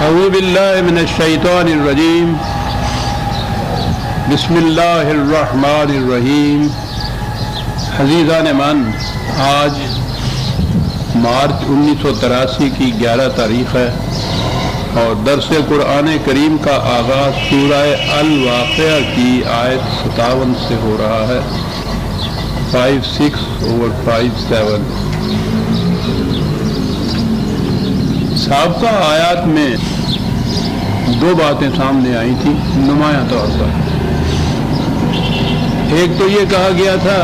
اعوذ باللہ من الشیطان الرجیم بسم اللہ الرحمن الرحیم۔ عزیزان من، آج مارچ 1983 کی 11 تاریخ ہے اور درس قرآن کریم کا آغاز سورہ الواقعہ کی آیت 57 سے ہو رہا ہے، 56/57۔ سابقہ آیات میں دو باتیں سامنے آئی تھیں نمایاں طور پر۔ ایک تو یہ کہا گیا تھا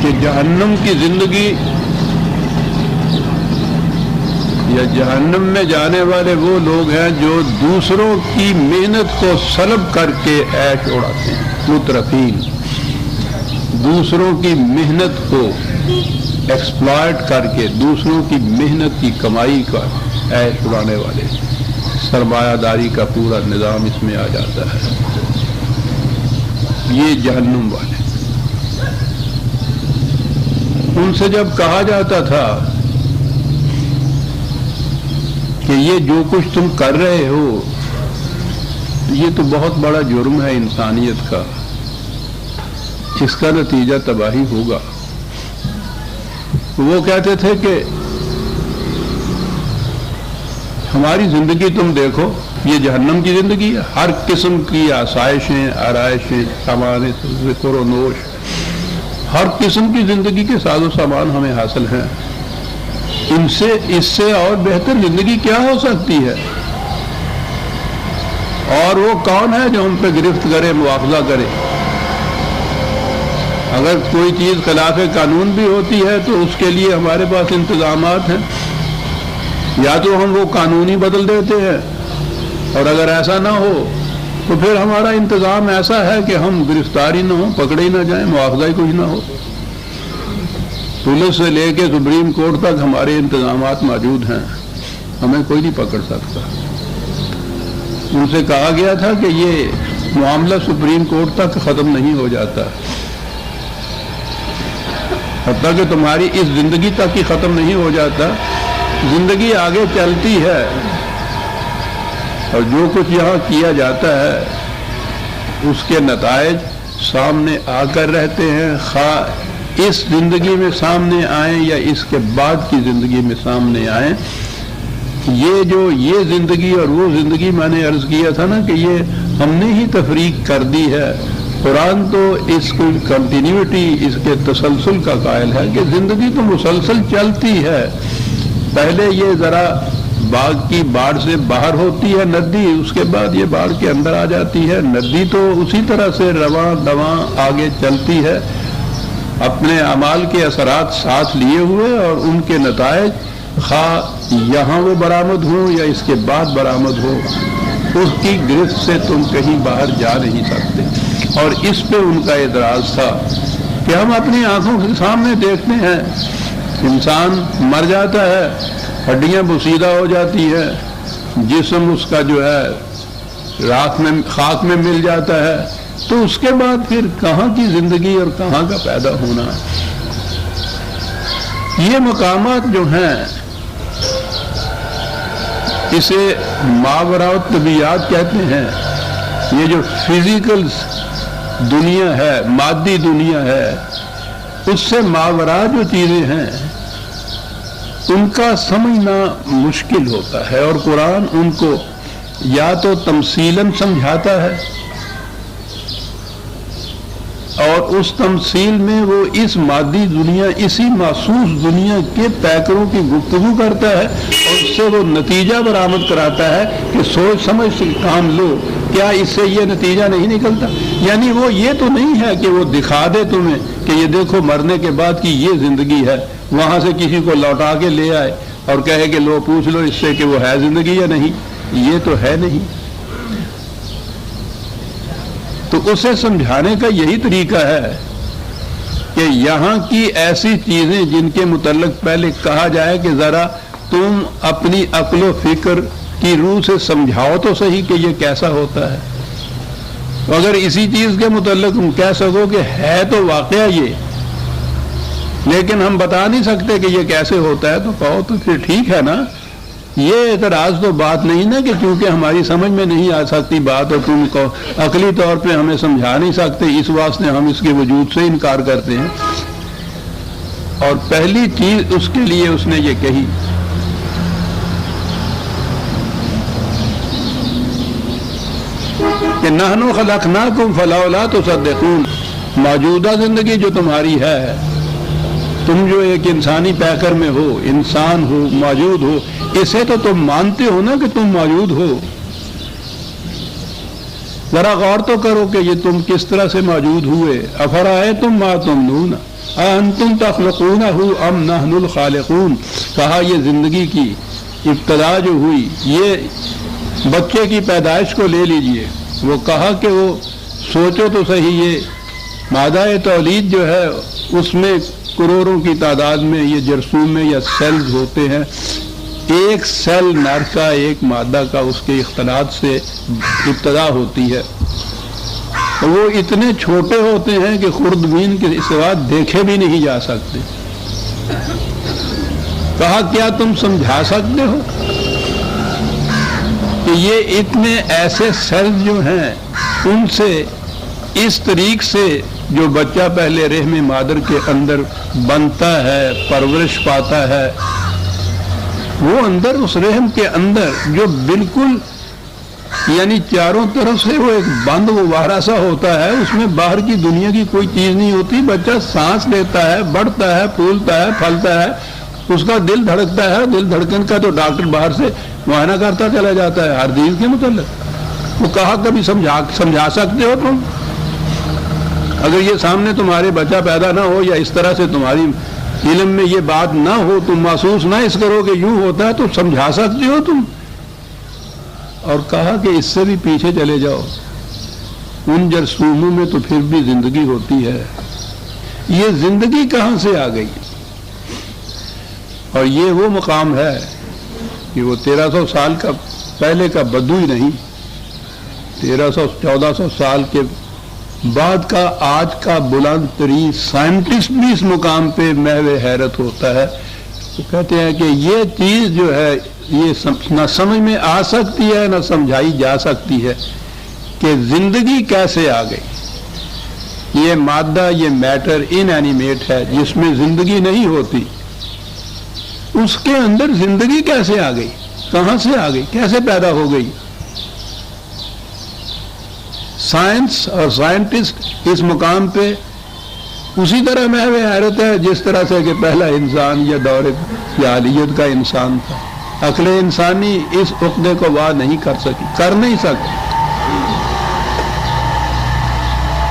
کہ جہنم کی زندگی یا جہنم میں جانے والے وہ لوگ ہیں جو دوسروں کی محنت کو سلب کر کے عیش اڑاتے ہیں، مترفین، دوسروں کی محنت کو ایکسپلائٹ کر کے دوسروں کی محنت کی کمائی کا عیش اڑانے والے، سرمایہ داری کا پورا نظام اس میں آ جاتا ہے۔ یہ جہنم والے، ان سے جب کہا جاتا تھا کہ یہ جو کچھ تم کر رہے ہو یہ تو بہت بڑا جرم ہے انسانیت کا، اس کا نتیجہ تباہی ہوگا، وہ کہتے تھے کہ ہماری زندگی تم دیکھو، یہ جہنم کی زندگی ہے، ہر قسم کی آسائشیں، آرائشیں، سامان ذکر و نوش، ہر قسم کی زندگی کے ساز و سامان ہمیں حاصل ہیں، اس سے اور بہتر زندگی کیا ہو سکتی ہے؟ اور وہ کون ہے جو ہم پہ گرفت کرے، مواخذہ کرے؟ اگر کوئی چیز خلاف قانون بھی ہوتی ہے تو اس کے لیے ہمارے پاس انتظامات ہیں، یا تو ہم وہ قانونی بدل دیتے ہیں، اور اگر ایسا نہ ہو تو پھر ہمارا انتظام ایسا ہے کہ ہم گرفتاری نہ ہوں، پکڑے ہی نہ جائیں، مواخذہ ہی کچھ نہ ہو۔ پولیس سے لے کے سپریم کورٹ تک ہمارے انتظامات موجود ہیں، ہمیں کوئی نہیں پکڑ سکتا۔ ان سے کہا گیا تھا کہ یہ معاملہ سپریم کورٹ تک ختم نہیں ہو جاتا، حتیٰ کہ تمہاری اس زندگی تک ہی ختم نہیں ہو جاتا، زندگی آگے چلتی ہے، اور جو کچھ یہاں کیا جاتا ہے اس کے نتائج سامنے آ کر رہتے ہیں، خواہ اس زندگی میں سامنے آئیں یا اس کے بعد کی زندگی میں سامنے آئیں۔ یہ زندگی اور وہ زندگی، میں نے عرض کیا تھا نا کہ یہ ہم نے ہی تفریق کر دی ہے۔ قرآن تو اس کو کنٹینیوٹی، اس کے تسلسل کا قائل ہے کہ زندگی تو مسلسل چلتی ہے۔ پہلے یہ ذرا باغ کی باڑ سے باہر ہوتی ہے ندی، اس کے بعد یہ باڑ کے اندر آ جاتی ہے۔ ندی تو اسی طرح سے رواں دواں آگے چلتی ہے، اپنے اعمال کے اثرات ساتھ لیے ہوئے، اور ان کے نتائج خواہ یہاں وہ برآمد ہوں یا اس کے بعد برآمد ہو، اس کی گرفت سے تم کہیں باہر جا نہیں سکتے۔ اور اس پہ ان کا اعتراض تھا کہ ہم اپنی آنکھوں کے سامنے دیکھتے ہیں انسان مر جاتا ہے، ہڈیاں بوسیدہ ہو جاتی ہیں، جسم اس کا جو ہے خاک میں مل جاتا ہے، تو اس کے بعد پھر کہاں کی زندگی اور کہاں کا پیدا ہونا ہے؟ یہ مقامات جو ہیں اسے ماوراء الطبیعات کہتے ہیں۔ یہ جو فزیکل دنیا ہے، مادی دنیا ہے، اس سے ماوراء جو چیزیں ہیں ان کا سمجھنا مشکل ہوتا ہے، اور قرآن ان کو یا تو تمثیلاً سمجھاتا ہے، اور اس تمثیل میں وہ اس مادی دنیا، اسی محسوس دنیا کے پیکروں کی گفتگو کرتا ہے، اور اس سے وہ نتیجہ برآمد کراتا ہے کہ سوچ سمجھ سے کام لو، کیا اس سے یہ نتیجہ نہیں نکلتا؟ یعنی وہ یہ تو نہیں ہے کہ وہ دکھا دے تمہیں کہ یہ دیکھو مرنے کے بعد کی یہ زندگی ہے، وہاں سے کسی کو لوٹا کے لے آئے اور کہے کہ لو پوچھ لو اس سے کہ وہ ہے زندگی یا نہیں، یہ تو ہے نہیں۔ تو اسے سمجھانے کا یہی طریقہ ہے کہ یہاں کی ایسی چیزیں جن کے متعلق پہلے کہا جائے کہ ذرا تم اپنی عقل و فکر کی روح سے سمجھاؤ تو صحیح کہ یہ کیسا ہوتا ہے۔ اگر اسی چیز کے متعلق تم کہہ سکو کہ ہے تو واقعہ یہ، لیکن ہم بتا نہیں سکتے کہ یہ کیسے ہوتا ہے، تو کہو تو پھر ٹھیک ہے نا، یہ اعتراض تو بات نہیں نا کہ کیونکہ ہماری سمجھ میں نہیں آ سکتی بات اور تم کو عقلی طور پہ ہمیں سمجھا نہیں سکتے، اس واسطے ہم اس کے وجود سے انکار کرتے ہیں۔ اور پہلی چیز اس کے لیے اس نے یہ کہی کہ نحن خلقناکم فلولا تصدقون، موجودہ زندگی جو تمہاری ہے، تم جو ایک انسانی پیکر میں ہو، انسان ہو، موجود ہو، اسے تو تم مانتے ہو نا کہ تم موجود ہو۔ ذرا غور تو کرو کہ یہ تم کس طرح سے موجود ہوئے۔ افرأیتم ما تمنون اانتم تخلقونہ ام نحن الخالقون، کہا یہ زندگی کی ابتدا جو ہوئی، یہ بچے کی پیدائش کو لے لیجئے، وہ کہا کہ وہ سوچو تو صحیح، یہ مادہ تولید جو ہے اس میں کروڑوں کی تعداد میں یہ جرثومے یا سیلز ہوتے ہیں، ایک سیل نر کا ایک مادہ کا اس کے اختلاط سے ابتدا ہوتی ہے، وہ اتنے چھوٹے ہوتے ہیں کہ خوردبین کے سوا دیکھے بھی نہیں جا سکتے۔ کہا کیا تم سمجھا سکتے ہو کہ یہ اتنے ایسے سیلز جو ہیں ان سے اس طریق سے جو بچہ پہلے رحم مادر کے اندر بنتا ہے، پرورش پاتا ہے، وہ اندر اس رحم کے اندر جو بالکل یعنی چاروں طرف سے وہ ایک بند غبارہ سا ہوتا ہے، اس میں باہر کی دنیا کی کوئی چیز نہیں ہوتی، بچہ سانس لیتا ہے، بڑھتا ہے، پھولتا ہے، پھلتا ہے، اس کا دل دھڑکتا ہے، دل دھڑکن کا تو ڈاکٹر باہر سے معائنہ کرتا چلا جاتا ہے ہر چیز کے متعلق۔ وہ کہا کبھی سمجھا سکتے ہو تم؟ اگر یہ سامنے تمہارے بچہ پیدا نہ ہو یا اس طرح سے تمہاری علم میں یہ بات نہ ہو، تم محسوس نہ اس کرو کہ یوں ہوتا ہے، تو سمجھا سکتے ہو تم؟ اور کہا کہ اس سے بھی پیچھے چلے جاؤ، ان جرثوموں میں تو پھر بھی زندگی ہوتی ہے، یہ زندگی کہاں سے آ گئی؟ اور یہ وہ مقام ہے کہ وہ 1300 سال کا پہلے کا بدو ہی نہیں، 1400 سال کے بعد کا آج کا بلند ترین سائنٹسٹ بھی اس مقام پہ محو حیرت ہوتا ہے۔ وہ کہتے ہیں کہ یہ چیز جو ہے یہ نہ سمجھ میں آ سکتی ہے نہ سمجھائی جا سکتی ہے کہ زندگی کیسے آ گئی۔ یہ مادہ، یہ میٹر ان اینیمیٹ ہے جس میں زندگی نہیں ہوتی، اس کے اندر زندگی کیسے آ گئی، کہاں سے آ گئی، کیسے پیدا ہو گئی؟ سائنس اور سائنٹسٹ اس مقام پہ اسی طرح محو حیرت ہے جس طرح سے کہ پہلا انسان یا دور جاہلیت کا انسان تھا۔ عقل انسانی اس عقدے کو واہ نہیں کر نہیں سکتی۔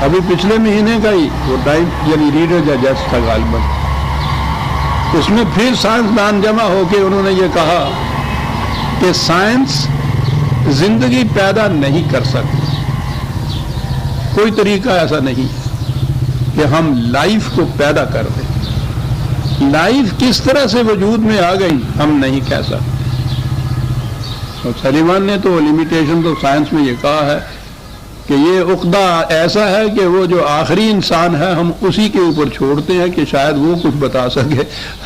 ابھی پچھلے مہینے کا ہی وہ ٹائم یعنی ریڈر ڈائجسٹ تھا غالباً، اس میں پھر سائنسدان جمع ہو کے انہوں نے یہ کہا کہ سائنس زندگی پیدا نہیں کر سکتی، کوئی طریقہ ایسا نہیں کہ ہم لائف کو پیدا کر دیں، لائف کس طرح سے وجود میں آ گئی ہم نہیں کہہ سکتے۔ اور سلیمان نے تو لمیٹیشن تو سائنس میں یہ کہا ہے کہ یہ عقدہ ایسا ہے کہ وہ جو آخری انسان ہے ہم اسی کے اوپر چھوڑتے ہیں کہ شاید وہ کچھ بتا سکے،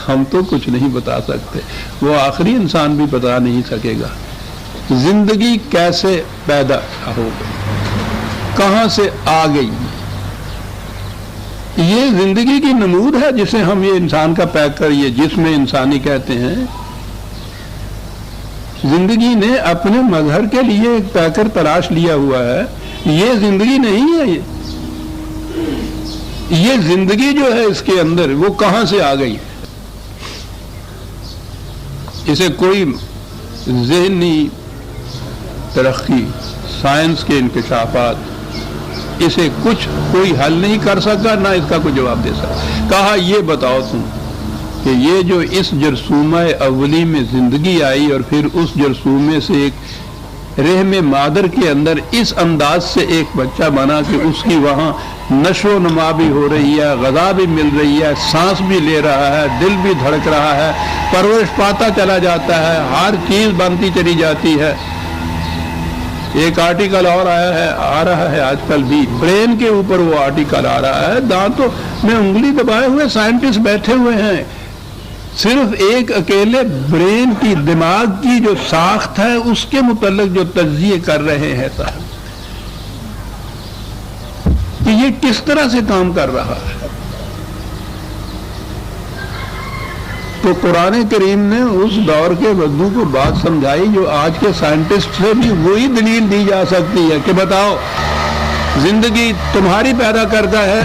ہم تو کچھ نہیں بتا سکتے، وہ آخری انسان بھی بتا نہیں سکے گا زندگی کیسے پیدا ہو گئی، کہاں سے آ گئی۔ یہ زندگی کی نمود ہے جسے ہم یہ انسان کا پیکر، یہ جسم انسانی کہتے ہیں۔ زندگی نے اپنے مظہر کے لیے ایک پیکر تلاش لیا ہوا ہے، یہ زندگی نہیں ہے، یہ زندگی جو ہے اس کے اندر وہ کہاں سے آ گئی؟ اسے کوئی ذہنی ترقی، سائنس کے انکشافات اسے کوئی حل نہیں کر سکا، نہ اس کا کوئی جواب دے سکا۔ کہا یہ بتاؤ تم کہ یہ جو اس جرثومہ اولی میں زندگی آئی اور پھر اس جرثومے سے ایک رحم مادر کے اندر اس انداز سے ایک بچہ بنا کہ اس کی وہاں نشو و نما بھی ہو رہی ہے، غذا بھی مل رہی ہے، سانس بھی لے رہا ہے، دل بھی دھڑک رہا ہے، پرورش پاتا چلا جاتا ہے، ہر چیز بنتی چلی جاتی ہے۔ ایک آرٹیکل اور آ رہا ہے آج کل بھی، برین کے اوپر وہ آرٹیکل آ رہا ہے، دانتوں میں انگلی دبائے ہوئے سائنٹسٹ بیٹھے ہوئے ہیں، صرف ایک اکیلے برین کی، دماغ کی جو ساخت ہے اس کے متعلق جو تجزیے کر رہے ہیں صاحب کہ یہ کس طرح سے کام کر رہا ہے، تو قرآن کریم نے اس دور کے بدو کو بات سمجھائی جو آج کے سائنٹسٹ سے بھی وہی دلیل دی جا سکتی ہے کہ بتاؤ زندگی تمہاری پیدا کرتا ہے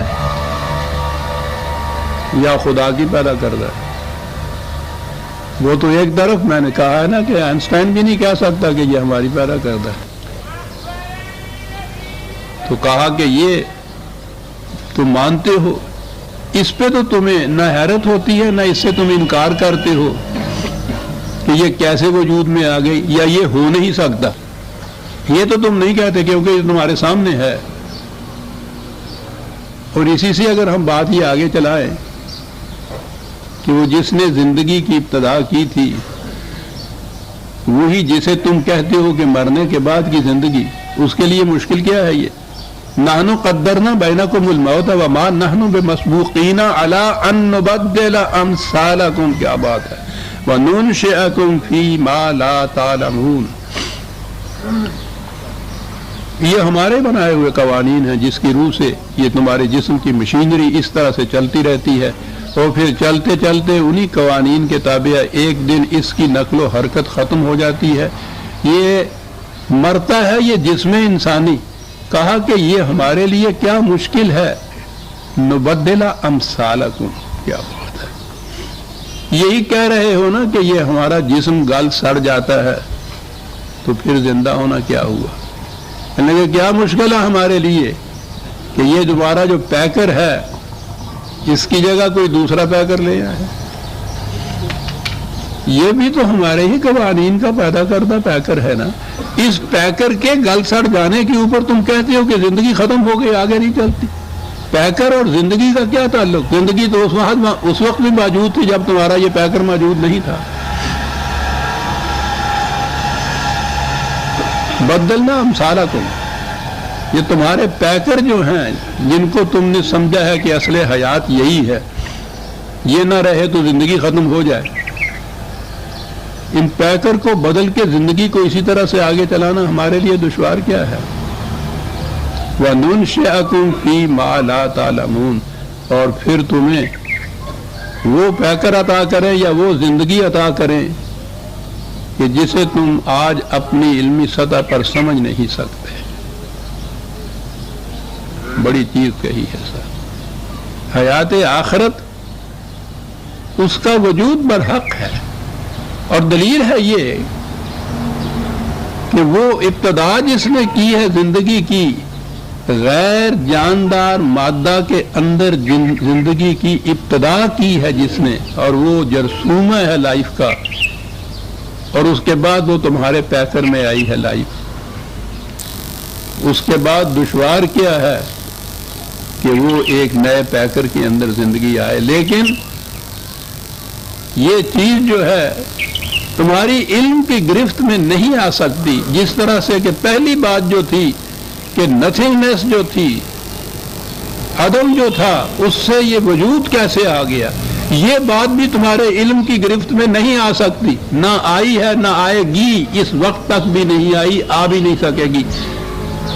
یا خدا کی پیدا کرتا ہے؟ وہ تو ایک طرف میں نے کہا ہے نا کہ آئنسٹائن بھی نہیں کہہ سکتا کہ یہ ہماری پیدا کرتا ہے، تو کہا کہ یہ تم مانتے ہو، اس پہ تو تمہیں نہ حیرت ہوتی ہے نہ اس سے تم انکار کرتے ہو کہ یہ کیسے وجود میں آ گئی یا یہ ہو نہیں سکتا، یہ تو تم نہیں کہتے کیونکہ یہ تمہارے سامنے ہے۔ اور اسی سے اگر ہم بات یہ آگے چلائیں کہ وہ جس نے زندگی کی ابتدا کی تھی وہی جسے تم کہتے ہو کہ مرنے کے بعد کی زندگی، اس کے لیے مشکل کیا ہے؟ یہ نحن قدرنا بینکم الموت وما نحن بمسبوقین علی ان نبدل امثالکم، کیا بات ہے، وننشئکم فیما لا تعلمون، یہ ہمارے بنائے ہوئے قوانین ہیں جس کی روح سے یہ تمہارے جسم کی مشینری اس طرح سے چلتی رہتی ہے، اور پھر چلتے چلتے انہی قوانین کے تابع ایک دن اس کی نقل و حرکت ختم ہو جاتی ہے، یہ مرتا ہے یہ جسم انسانی۔ کہا کہ یہ ہمارے لیے کیا مشکل ہے، نبدل امثالکم، کیا بات ہے، یہی کہہ رہے ہو نا کہ یہ ہمارا جسم گل سڑ جاتا ہے تو پھر زندہ ہونا کیا ہوا؟ کہنے کہ کیا مشکل ہے ہمارے لیے کہ یہ دوبارہ جو پیکر ہے اس کی جگہ کوئی دوسرا پیکر لے آئے، یہ بھی تو ہمارے ہی قوانین کا پیدا کردہ پیکر ہے نا، اس پیکر کے گل سڑ جانے کے اوپر تم کہتے ہو کہ زندگی ختم ہو گئی، آگے نہیں چلتی۔ پیکر اور زندگی کا کیا تعلق؟ زندگی تو اس وقت بھی موجود تھی جب تمہارا یہ پیکر موجود نہیں تھا۔ بدلنا امثالکم، یہ تمہارے پیکر جو ہیں جن کو تم نے سمجھا ہے کہ اصل حیات یہی ہے، یہ نہ رہے تو زندگی ختم ہو جائے، ان پیکر کو بدل کے زندگی کو اسی طرح سے آگے چلانا ہمارے لیے دشوار کیا ہے؟ وَنُنشِئَكُمْ فِي مَا لَا تَعْلَمُونَ، اور پھر تمہیں وہ پیکر عطا کریں یا وہ زندگی عطا کریں کہ جسے تم آج اپنی علمی سطح پر سمجھ نہیں سکتے۔ بڑی چیز کہی ہے سر، حیات آخرت اس کا وجود برحق ہے، اور دلیل ہے یہ کہ وہ ابتدا جس نے کی ہے زندگی کی، غیر جاندار مادہ کے اندر زندگی کی ابتدا کی ہے جس نے، اور وہ جرثومہ ہے لائف کا، اور اس کے بعد وہ تمہارے پیکر میں آئی ہے لائف۔ اس کے بعد دشوار کیا ہے کہ وہ ایک نئے پیکر کے اندر زندگی آئے، لیکن یہ چیز جو ہے تمہاری علم کی گرفت میں نہیں آ سکتی، جس طرح سے کہ پہلی بات جو تھی کہ نتھنگنس جو تھی، عدم جو تھا، اس سے یہ وجود کیسے آ گیا، یہ بات بھی تمہارے علم کی گرفت میں نہیں آ سکتی، نہ آئی ہے نہ آئے گی، اس وقت تک بھی نہیں آئی، آ بھی نہیں سکے گی۔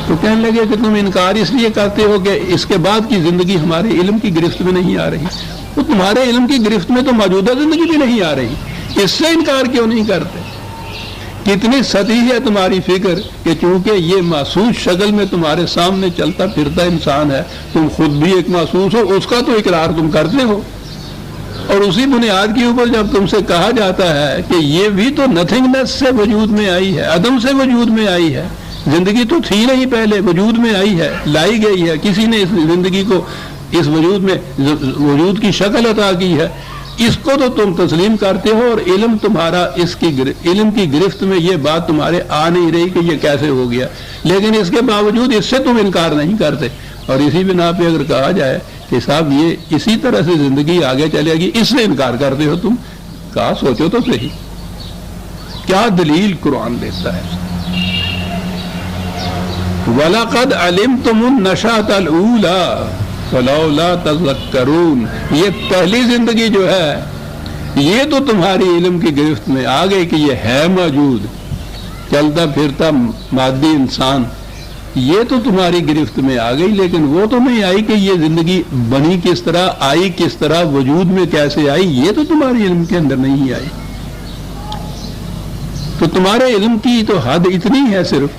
تو کہنے لگے کہ تم انکار اس لیے کرتے ہو کہ اس کے بعد کی زندگی ہمارے علم کی گرفت میں نہیں آ رہی، تو تمہارے علم کی گرفت میں تو موجودہ زندگی بھی نہیں آ رہی، اس سے انکار کیوں نہیں کرتے؟ کتنی سطحی ہے تمہاری فکر کہ چونکہ یہ محسوس شکل میں تمہارے سامنے چلتا پھرتا انسان ہے، تم خود بھی ایک محسوس ہو، اس کا تو اقرار تم کرتے ہو، اور اسی بنیاد کے اوپر جب تم سے کہا جاتا ہے کہ یہ بھی تو نتھنگنس سے وجود میں آئی ہے، عدم سے وجود میں آئی ہے، زندگی تو تھی نہیں پہلے، وجود میں آئی ہے، لائی گئی ہے، کسی نے اس زندگی کو اس وجود میں وجود کی شکل عطا کی ہے، اس کو تو تم تسلیم کرتے ہو، اور علم تمہارا علم کی گرفت میں یہ بات تمہارے آ نہیں رہی کہ یہ کیسے ہو گیا، لیکن اس کے باوجود اس سے تم انکار نہیں کرتے، اور اسی بنا پہ اگر کہا جائے کہ صاحب یہ اسی طرح سے زندگی آگے چلے گی، اس سے انکار کرتے ہو تم، کہا سوچو تو صحیح، کیا دلیل قرآن دیتا ہے۔ وَلَقَدْ عَلِمْتُمُ النَّشَأَةَ الْأُولَىٰ فَلَوْلَا تَذَكَّرُونَ، یہ پہلی زندگی جو ہے یہ تو تمہاری علم کی گرفت میں آ گئے کہ یہ ہے موجود، چلتا پھرتا مادی انسان، یہ تو تمہاری گرفت میں آ گئی، لیکن وہ تو نہیں آئی کہ یہ زندگی بنی کس طرح، آئی کس طرح، وجود میں کیسے آئی، یہ تو تمہاری علم کے اندر نہیں آئی۔ تو تمہارے علم کی تو حد اتنی ہے صرف،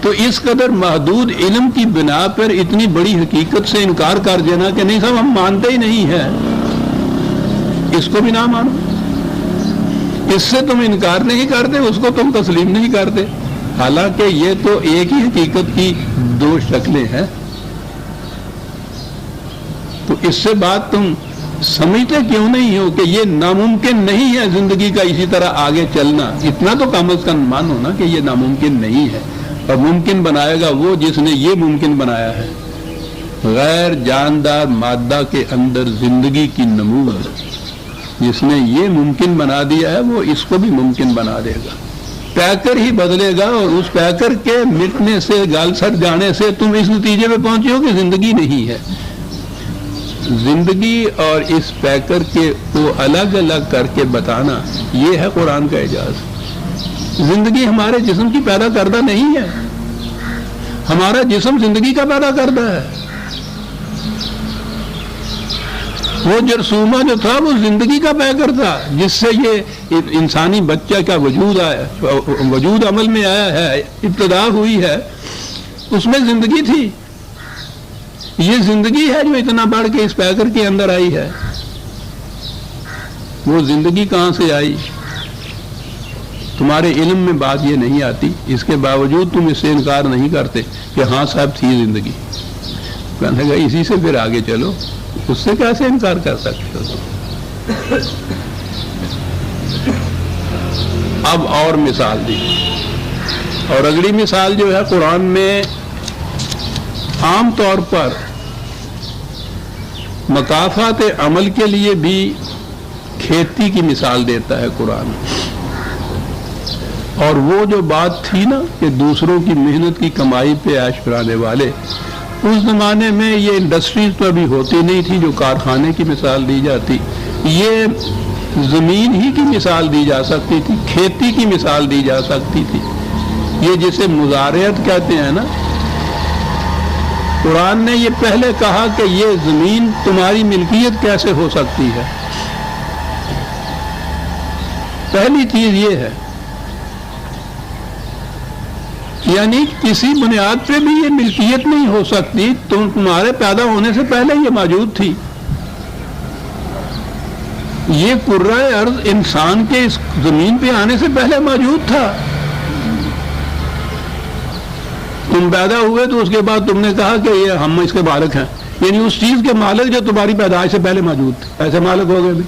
تو اس قدر محدود علم کی بنا پر اتنی بڑی حقیقت سے انکار کر دینا کہ نہیں صاحب ہم مانتے ہی نہیں ہیں، اس کو بھی نہ مانو، اس سے تم انکار نہیں کرتے، اس کو تم تسلیم نہیں کرتے، حالانکہ یہ تو ایک ہی حقیقت کی دو شکلیں ہیں۔ تو اس سے بات تم سمجھتے کیوں نہیں ہو کہ یہ ناممکن نہیں ہے زندگی کا اسی طرح آگے چلنا؟ اتنا تو کم از کم مانو نا کہ یہ ناممکن نہیں ہے، اور ممکن بنائے گا وہ جس نے یہ ممکن بنایا ہے۔ غیر جاندار مادہ کے اندر زندگی کی نمود جس نے یہ ممکن بنا دیا ہے، وہ اس کو بھی ممکن بنا دے گا، پیکر ہی بدلے گا، اور اس پیکر کے مٹنے سے، گال سر جانے سے تم اس نتیجے پہ پہنچے ہو کہ زندگی نہیں ہے۔ زندگی اور اس پیکر کے کو الگ الگ کر کے بتانا، یہ ہے قرآن کا اعجاز۔ زندگی ہمارے جسم کی پیدا کردہ نہیں ہے، ہمارا جسم زندگی کا پیدا کردہ ہے۔ وہ جرثومہ جو تھا وہ زندگی کا پیکر تھا، جس سے یہ انسانی بچہ کا وجود آیا، وجود عمل میں آیا ہے، ابتدا ہوئی ہے، اس میں زندگی تھی۔ یہ زندگی ہے جو اتنا بڑھ کے اس پیکر کے اندر آئی ہے۔ وہ زندگی کہاں سے آئی؟ تمہارے علم میں بات یہ نہیں آتی، اس کے باوجود تم اس سے انکار نہیں کرتے کہ ہاں صاحب تھی زندگی۔ کہنے لگا اسی سے پھر آگے چلو، اس سے کیسے انکار کر سکتے ہو؟ اب اور مثال دی، اور اگلی مثال جو ہے قرآن میں عام طور پر مکافات عمل کے لیے بھی کھیتی کی مثال دیتا ہے قرآن۔ اور وہ جو بات تھی نا کہ دوسروں کی محنت کی کمائی پہ عیش کرانے والے، اس زمانے میں یہ انڈسٹریز تو ابھی ہوتی نہیں تھی جو کارخانے کی مثال دی جاتی، یہ زمین ہی کی مثال دی جا سکتی تھی، کھیتی کی مثال دی جا سکتی تھی، یہ جسے مزارعت کہتے ہیں نا۔ قرآن نے یہ پہلے کہا کہ یہ زمین تمہاری ملکیت کیسے ہو سکتی ہے؟ پہلی چیز یہ ہے، یعنی کسی بنیاد پہ بھی یہ ملکیت نہیں ہو سکتی، تمہارے پیدا ہونے سے پہلے یہ موجود تھی۔ یہ کرۂ ارض انسان کے اس زمین پہ آنے سے پہلے موجود تھا۔ تم پیدا ہوئے تو اس کے بعد تم نے کہا کہ یہ ہم اس کے مالک ہیں، یعنی اس چیز کے مالک جو تمہاری پیدائش سے پہلے موجود تھے، ایسے مالک ہو گئے بھی۔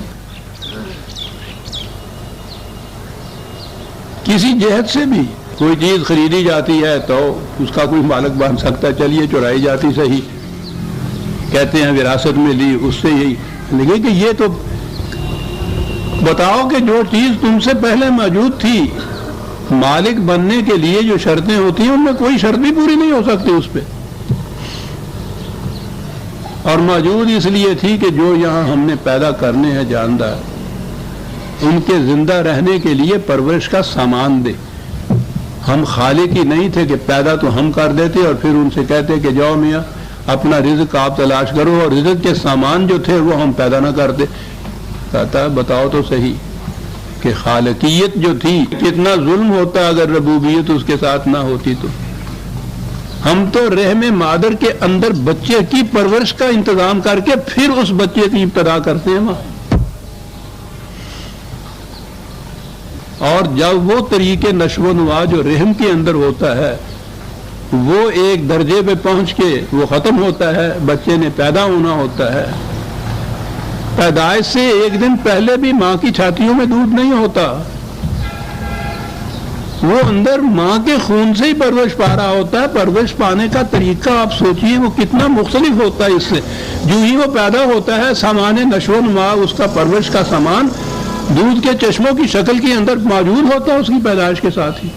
کسی جہت سے بھی کوئی چیز خریدی جاتی ہے تو اس کا کوئی مالک بن سکتا ہے، چلیے چرائی جاتی صحیح، کہتے ہیں وراثت میں لی، اس سے یہی لگے کہ یہ تو بتاؤ کہ جو چیز تم سے پہلے موجود تھی، مالک بننے کے لیے جو شرطیں ہوتی ہیں ان میں کوئی شرط بھی پوری نہیں ہو سکتی اس پہ، اور موجود اس لیے تھی کہ جو یہاں ہم نے پیدا کرنے ہیں جاندار، ان کے زندہ رہنے کے لیے پرورش کا سامان دے۔ ہم خالق ہی نہیں تھے کہ پیدا تو ہم کر دیتے اور پھر ان سے کہتے کہ جاؤ میاں اپنا رزق آپ تلاش کرو، اور رزق کے سامان جو تھے وہ ہم پیدا نہ کرتے۔ کہتا ہے بتاؤ تو صحیح کہ خالقیت جو تھی کتنا ظلم ہوتا اگر ربوبیت اس کے ساتھ نہ ہوتی تو۔ ہم تو رحم مادر کے اندر بچے کی پرورش کا انتظام کر کے پھر اس بچے کی ابتدا کرتے ہیں وہاں، اور جب وہ طریقے نشو و نما جو رحم کے اندر ہوتا ہے وہ ایک درجے پہ پہنچ کے وہ ختم ہوتا ہے، بچے نے پیدا ہونا ہوتا ہے۔ پیدائش سے ایک دن پہلے بھی ماں کی چھاتیوں میں دودھ نہیں ہوتا، وہ اندر ماں کے خون سے ہی پرورش پا رہا ہوتا ہے۔ پرورش پانے کا طریقہ آپ سوچئے وہ کتنا مختلف ہوتا ہے اس سے۔ جو ہی وہ پیدا ہوتا ہے سامان نشو و نما، اس کا پرورش کا سامان دودھ کے چشموں کی شکل کے اندر موجود ہوتا ہے اس کی پیدائش کے ساتھ ہی۔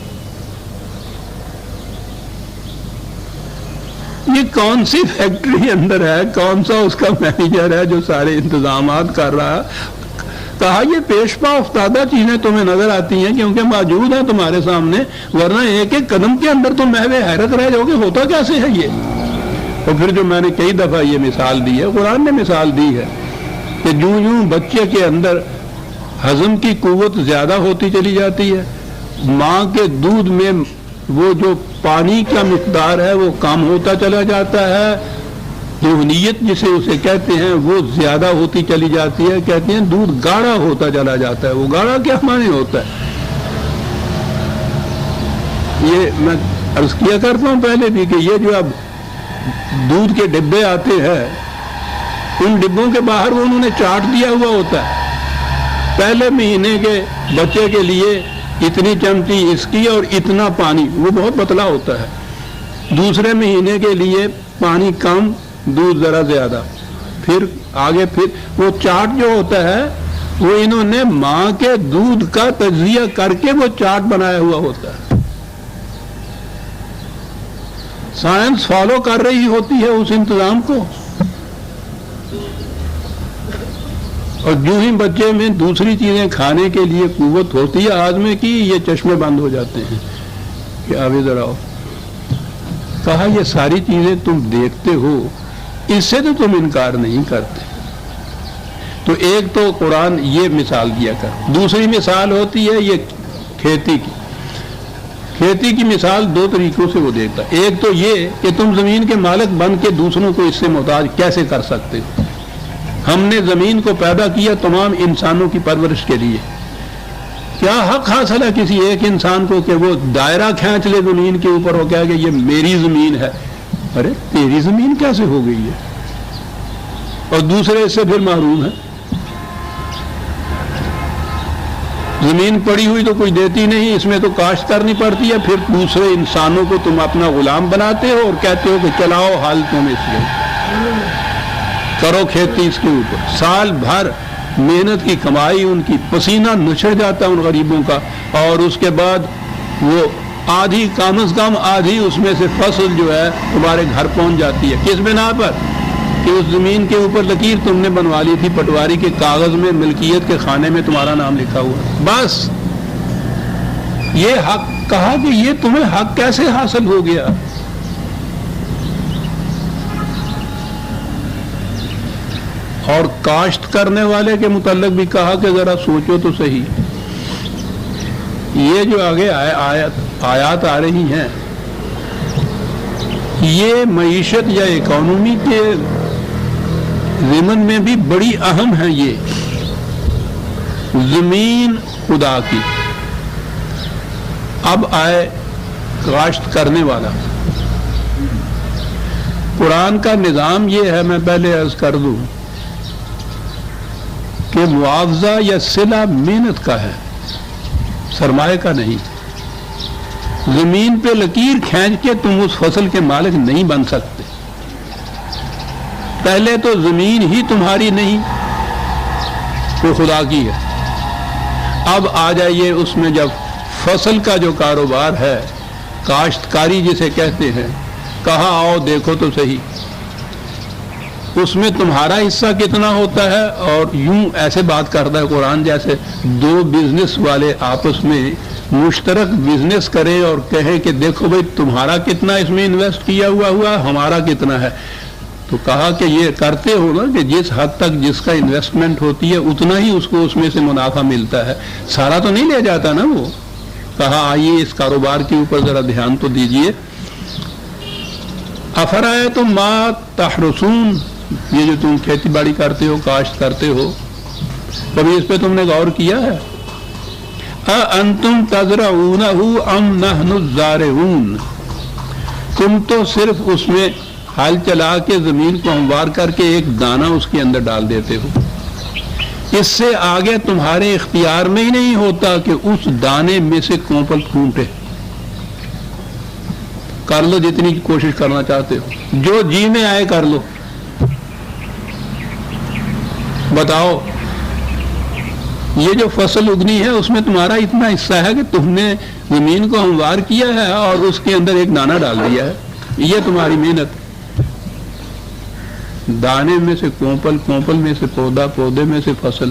یہ کون سی فیکٹری اندر ہے، کون سا اس کا مینیجر ہے جو سارے انتظامات کر رہا ہے؟ کہا یہ پیش پا افتادہ چیزیں تمہیں نظر آتی ہیں کیونکہ موجود ہیں تمہارے سامنے، ورنہ ایک ایک قدم کے اندر تم محو حیرت رہ جاؤ گے ہوتا کیسے ہے یہ۔ اور پھر جو میں نے کئی دفعہ یہ مثال دی ہے، قرآن نے مثال دی ہے کہ جوں جوں بچے کے اندر ہضم کی قوت زیادہ ہوتی چلی جاتی ہے، ماں کے دودھ میں وہ جو پانی کا مقدار ہے وہ کم ہوتا چلا جاتا ہے، دہنیت جسے اسے کہتے ہیں وہ زیادہ ہوتی چلی جاتی ہے، کہتے ہیں دودھ گاڑھا ہوتا چلا جاتا ہے۔ وہ گاڑھا کیا معنی ہوتا ہے؟ یہ میں عرض کیا کرتا ہوں پہلے بھی کہ یہ جو اب دودھ کے ڈبے آتے ہیں، ان ڈبوں کے باہر وہ انہوں نے چارٹ دیا ہوا ہوتا ہے، پہلے مہینے کے بچے کے لیے اتنی چمچی اس کی اور اتنا پانی، وہ بہت پتلا ہوتا ہے، دوسرے مہینے کے لیے پانی کم دودھ ذرا زیادہ، پھر آگے پھر وہ چارٹ جو ہوتا ہے وہ انہوں نے ماں کے دودھ کا تجزیہ کر کے وہ چارٹ بنایا ہوا ہوتا ہے۔ سائنس فالو کر رہی ہوتی ہے اس انتظام کو، اور جو ہی بچے میں دوسری چیزیں کھانے کے لیے قوت ہوتی ہے ہاضمے کی، یہ چشمے بند ہو جاتے ہیں کہ اب ادھر آؤ۔ کہا یہ ساری چیزیں تم دیکھتے ہو، اس سے تو تم انکار نہیں کرتے۔ تو ایک تو قرآن یہ مثال دیا کر، دوسری مثال ہوتی ہے یہ کھیتی کی۔ کھیتی کی مثال دو طریقوں سے وہ دیتا ہے، ایک تو یہ کہ تم زمین کے مالک بن کے دوسروں کو اس سے محتاج کیسے کر سکتے ہو۔ ہم نے زمین کو پیدا کیا تمام انسانوں کی پرورش کے لیے، کیا حق حاصل ہے کسی ایک انسان کو کہ وہ دائرہ کھینچ لے زمین کے اوپر ہو کہہ کہ یہ میری زمین ہے؟ ارے تیری زمین کیسے ہو گئی ہے؟ اور دوسرے اس سے پھر محروم ہے۔ زمین پڑی ہوئی تو کوئی دیتی نہیں، اس میں تو کاشت کرنی پڑتی ہے، پھر دوسرے انسانوں کو تم اپنا غلام بناتے ہو اور کہتے ہو کہ چلاؤ حال تم اس میں کرو کھیتی اس کے اوپر۔ سال بھر محنت کی کمائی، ان کی پسینہ نچڑ جاتا ہے ان غریبوں کا، اور اس کے بعد وہ آدھی کم از کم آدھی اس میں سے فصل جو ہے تمہارے گھر پہنچ جاتی ہے۔ کس بنا پر؟ کہ اس زمین کے اوپر لکیر تم نے بنوا لی تھی پٹواری کے کاغذ میں، ملکیت کے خانے میں تمہارا نام لکھا ہوا، بس یہ حق۔ کہا کہ یہ تمہیں حق کیسے حاصل ہو گیا؟ اور کاشت کرنے والے کے متعلق بھی کہا کہ ذرا سوچو تو صحیح، یہ جو آگے آیات آ رہی ہیں یہ معیشت یا اکانومی کے ضمن میں بھی بڑی اہم ہے۔ یہ زمین خدا کی، اب آئے کاشت کرنے والا۔ قرآن کا نظام یہ ہے، میں پہلے عرض کر دوں کہ معاوضہ یا صلہ محنت کا ہے، سرمایہ کا نہیں۔ زمین پہ لکیر کھینچ کے تم اس فصل کے مالک نہیں بن سکتے۔ پہلے تو زمین ہی تمہاری نہیں، وہ خدا کی ہے۔ اب آ جائیے اس میں جب فصل کا جو کاروبار ہے، کاشتکاری جسے کہتے ہیں، کہا آؤ دیکھو تو صحیح اس میں تمہارا حصہ کتنا ہوتا ہے۔ اور یوں ایسے بات کرتا ہے قرآن جیسے دو بزنس والے آپس میں مشترک بزنس کریں اور کہیں کہ دیکھو بھائی تمہارا کتنا اس میں انویسٹ کیا ہوا ہمارا کتنا ہے۔ تو کہا کہ یہ کرتے ہو نا کہ جس حد تک جس کا انویسٹمنٹ ہوتی ہے اتنا ہی اس کو اس میں سے منافع ملتا ہے، سارا تو نہیں لے جاتا نا وہ۔ کہا آئیے اس کاروبار کے اوپر ذرا دھیان تو دیجئے۔ افرأیتم ما تحرثون، یہ جو تم کھیتی باڑی کرتے ہو، کاشت کرتے ہو، کبھی اس پہ تم نے غور کیا ہے؟ اَأَنْتُمْ تَزْرَعُونَهُ أَمْ نَحْنُ الزَّارِعُونَ، تم تو صرف اس میں ہل چلا کے زمین کو ہموار کر کے ایک دانہ اس کے اندر ڈال دیتے ہو، اس سے آگے تمہارے اختیار میں ہی نہیں ہوتا کہ اس دانے میں سے کونپل کھونٹے۔ کر لو جتنی کوشش کرنا چاہتے ہو، جو جی میں آئے کر لو، بتاؤ یہ جو فصل اگنی ہے اس میں تمہارا اتنا حصہ ہے کہ تم نے زمین کو ہموار کیا ہے اور اس کے اندر ایک دانہ ڈال دیا ہے، یہ تمہاری محنت۔ دانے میں سے کونپل، کونپل میں سے پودا، پودے میں سے فصل،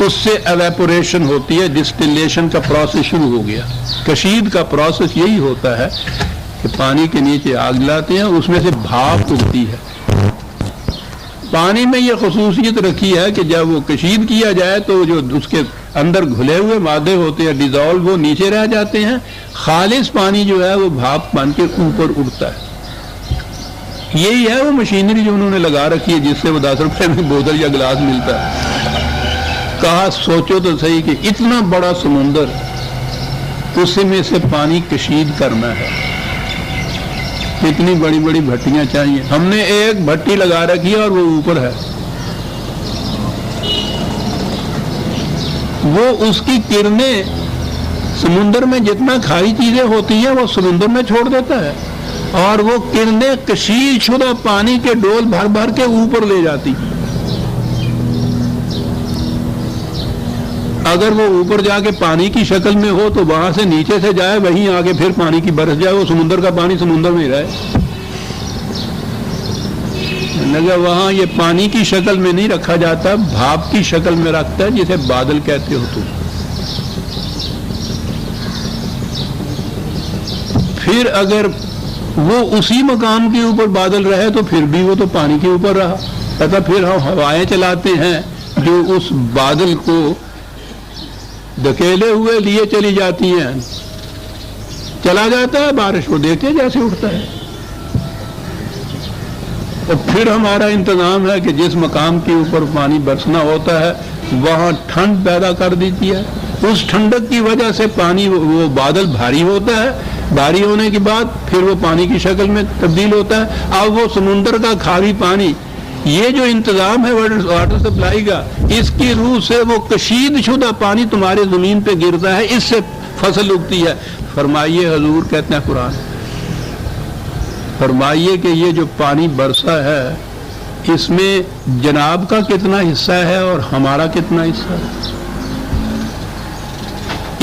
اس سے ایویپوریشن ہوتی ہے، ڈسٹیلیشن کا پروسیس شروع ہو گیا۔ کشید کا پروسیس یہی ہوتا ہے کہ پانی کے نیچے آگ لاتے ہیں، اس میں سے بھاپ اٹھتی ہے۔ پانی میں یہ خصوصیت رکھی ہے کہ جب وہ کشید کیا جائے تو جو اس کے اندر گھلے ہوئے مادے ہوتے ہیں ڈیزالو، وہ نیچے رہ جاتے ہیں، خالص پانی جو ہے وہ بھاپ بن کے اوپر اٹھتا ہے۔ یہی ہے وہ مشینری جو انہوں نے لگا رکھی ہے جس سے وہ 10 روپے میں بوتل یا گلاس ملتا ہے۔ کہا سوچو تو صحیح کہ اتنا بڑا سمندر، اس میں سے پانی کشید کرنا ہے، کتنی بڑی بڑی بھٹیاں چاہیے۔ ہم نے ایک بھٹی لگا رکھی ہے اور وہ اوپر ہے، وہ اس کی کرنیں سمندر میں جتنا کھاری چیزیں ہوتی ہیں وہ سمندر میں چھوڑ دیتا ہے، اور وہ کرنیں کشید شدہ پانی کے ڈول بھر بھر کے اوپر لے جاتی۔ اگر وہ اوپر جا کے پانی کی شکل میں ہو تو وہاں سے نیچے سے جائے، وہیں آگے پھر پانی کی برس جائے، وہ سمندر کا پانی سمندر میں رہے۔ لگا وہاں یہ پانی کی شکل میں نہیں رکھا جاتا، بھاپ کی شکل میں رکھتا ہے، جسے بادل کہتے ہو تم۔ پھر اگر وہ اسی مقام کے اوپر بادل رہے تو پھر بھی وہ تو پانی کے اوپر رہا، کہتا پھر ہم ہوائیں چلاتے ہیں جو اس بادل کو دھکیلے ہوئے لیے چلی جاتی ہیں، چلا جاتا ہے، بارش کو دیکھتے جیسے اٹھتا ہے۔ اور پھر ہمارا انتظام ہے کہ جس مقام کے اوپر پانی برسنا ہوتا ہے وہاں ٹھنڈ پیدا کر دیتی ہے، اس ٹھنڈک کی وجہ سے پانی وہ بادل بھاری ہوتا ہے، بھاری ہونے کے بعد پھر وہ پانی کی شکل میں تبدیل ہوتا ہے۔ اب وہ سمندر کا کھاری پانی، یہ جو انتظام ہے واٹر سپلائی کا، اس کی روح سے وہ کشید شدہ پانی تمہارے زمین پہ گرتا ہے، اس سے فصل اگتی ہے۔ فرمائیے حضور کہتے ہیں قرآن، فرمائیے کہ یہ جو پانی برسا ہے اس میں جناب کا کتنا حصہ ہے اور ہمارا کتنا حصہ ہے۔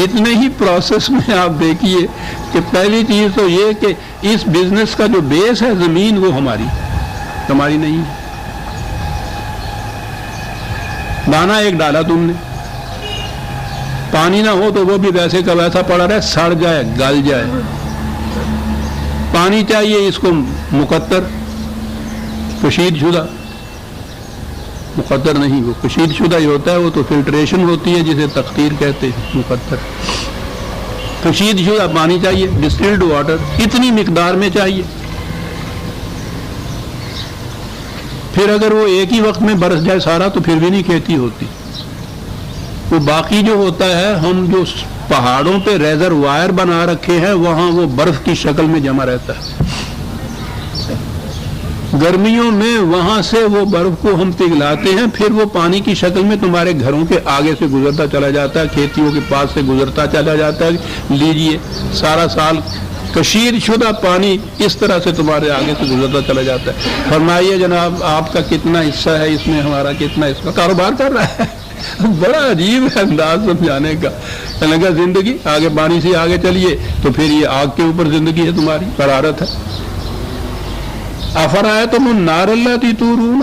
اتنے ہی پروسیس میں آپ دیکھیے کہ پہلی چیز تو یہ کہ اس بزنس کا جو بیس ہے زمین، وہ ہماری نہیں ہے۔ دانا ایک ڈالا تم نے، پانی نہ ہو تو وہ بھی ویسے کا ویسا پڑا رہے، سڑ جائے، گل جائے۔ پانی چاہیے اس کو مقطر، کشید شدہ، مقطر نہیں، وہ کشید شدہ ہی ہوتا ہے، وہ تو فلٹریشن ہوتی ہے جسے تقطیر کہتے ہیں، مقطر۔ کشید شدہ پانی چاہیے، ڈسٹلڈ واٹر اتنی مقدار میں چاہیے۔ پھر اگر وہ ایک ہی وقت میں برس جائے سارا تو پھر بھی نہیں کھیتی ہوتی۔ وہ باقی جو ہوتا ہے، ہم جو پہاڑوں پہ ریزروائر بنا رکھے ہیں وہاں وہ برف کی شکل میں جمع رہتا ہے۔ گرمیوں میں وہاں سے وہ برف کو ہم پگھلاتے ہیں، پھر وہ پانی کی شکل میں تمہارے گھروں کے آگے سے گزرتا چلا جاتا ہے، کھیتیوں کے پاس سے گزرتا چلا جاتا ہے۔ لیجئے سارا سال کشید شدہ پانی اس طرح سے تمہارے آگے سے گزرتا چلا جاتا ہے۔ فرمائیے جناب آپ کا کتنا حصہ ہے اس میں، ہمارا کتنا حصہ، کاروبار کر رہا ہے۔ بڑا عجیب ہے انداز سمجھانے کا۔ لگا زندگی آگے، پانی سے آگے چلیے تو پھر یہ آگ کے اوپر زندگی ہے تمہاری، حرارت ہے۔ افرأیتم النار التی تورون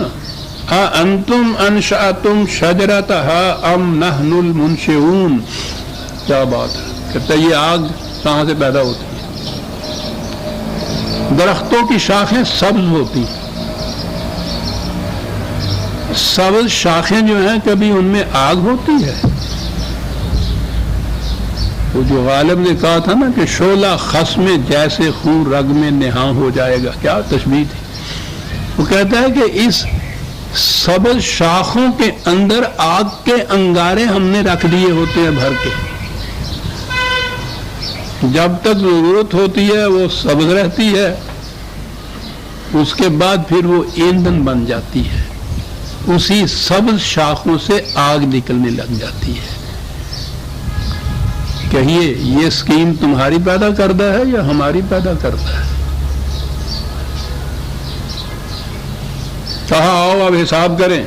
اانتم انشأتم شجرتها ام نحن المنشئون۔ کیا بات ہے، کہتا ہے یہ آگ کہاں سے پیدا ہوتی ہے؟ درختوں کی شاخیں سبز ہوتی، سبز شاخیں جو ہیں کبھی ان میں آگ ہوتی ہے؟ وہ جو غالب نے کہا تھا نا کہ شعلہ خس میں جیسے خون رگ میں نہاں ہو جائے گا، کیا تشبیہ تھی۔ وہ کہتا ہے کہ اس سبز شاخوں کے اندر آگ کے انگارے ہم نے رکھ دیے ہوتے ہیں بھر کے، جب تک ضرورت ہوتی ہے وہ سبز رہتی ہے، اس کے بعد پھر وہ ایندھن بن جاتی ہے، اسی سبز شاخوں سے آگ نکلنے لگ جاتی ہے۔ کہیے یہ اسکیم تمہاری پیدا کردہ ہے یا ہماری پیدا کردہ ہے؟ کہا آؤ اب حساب کریں۔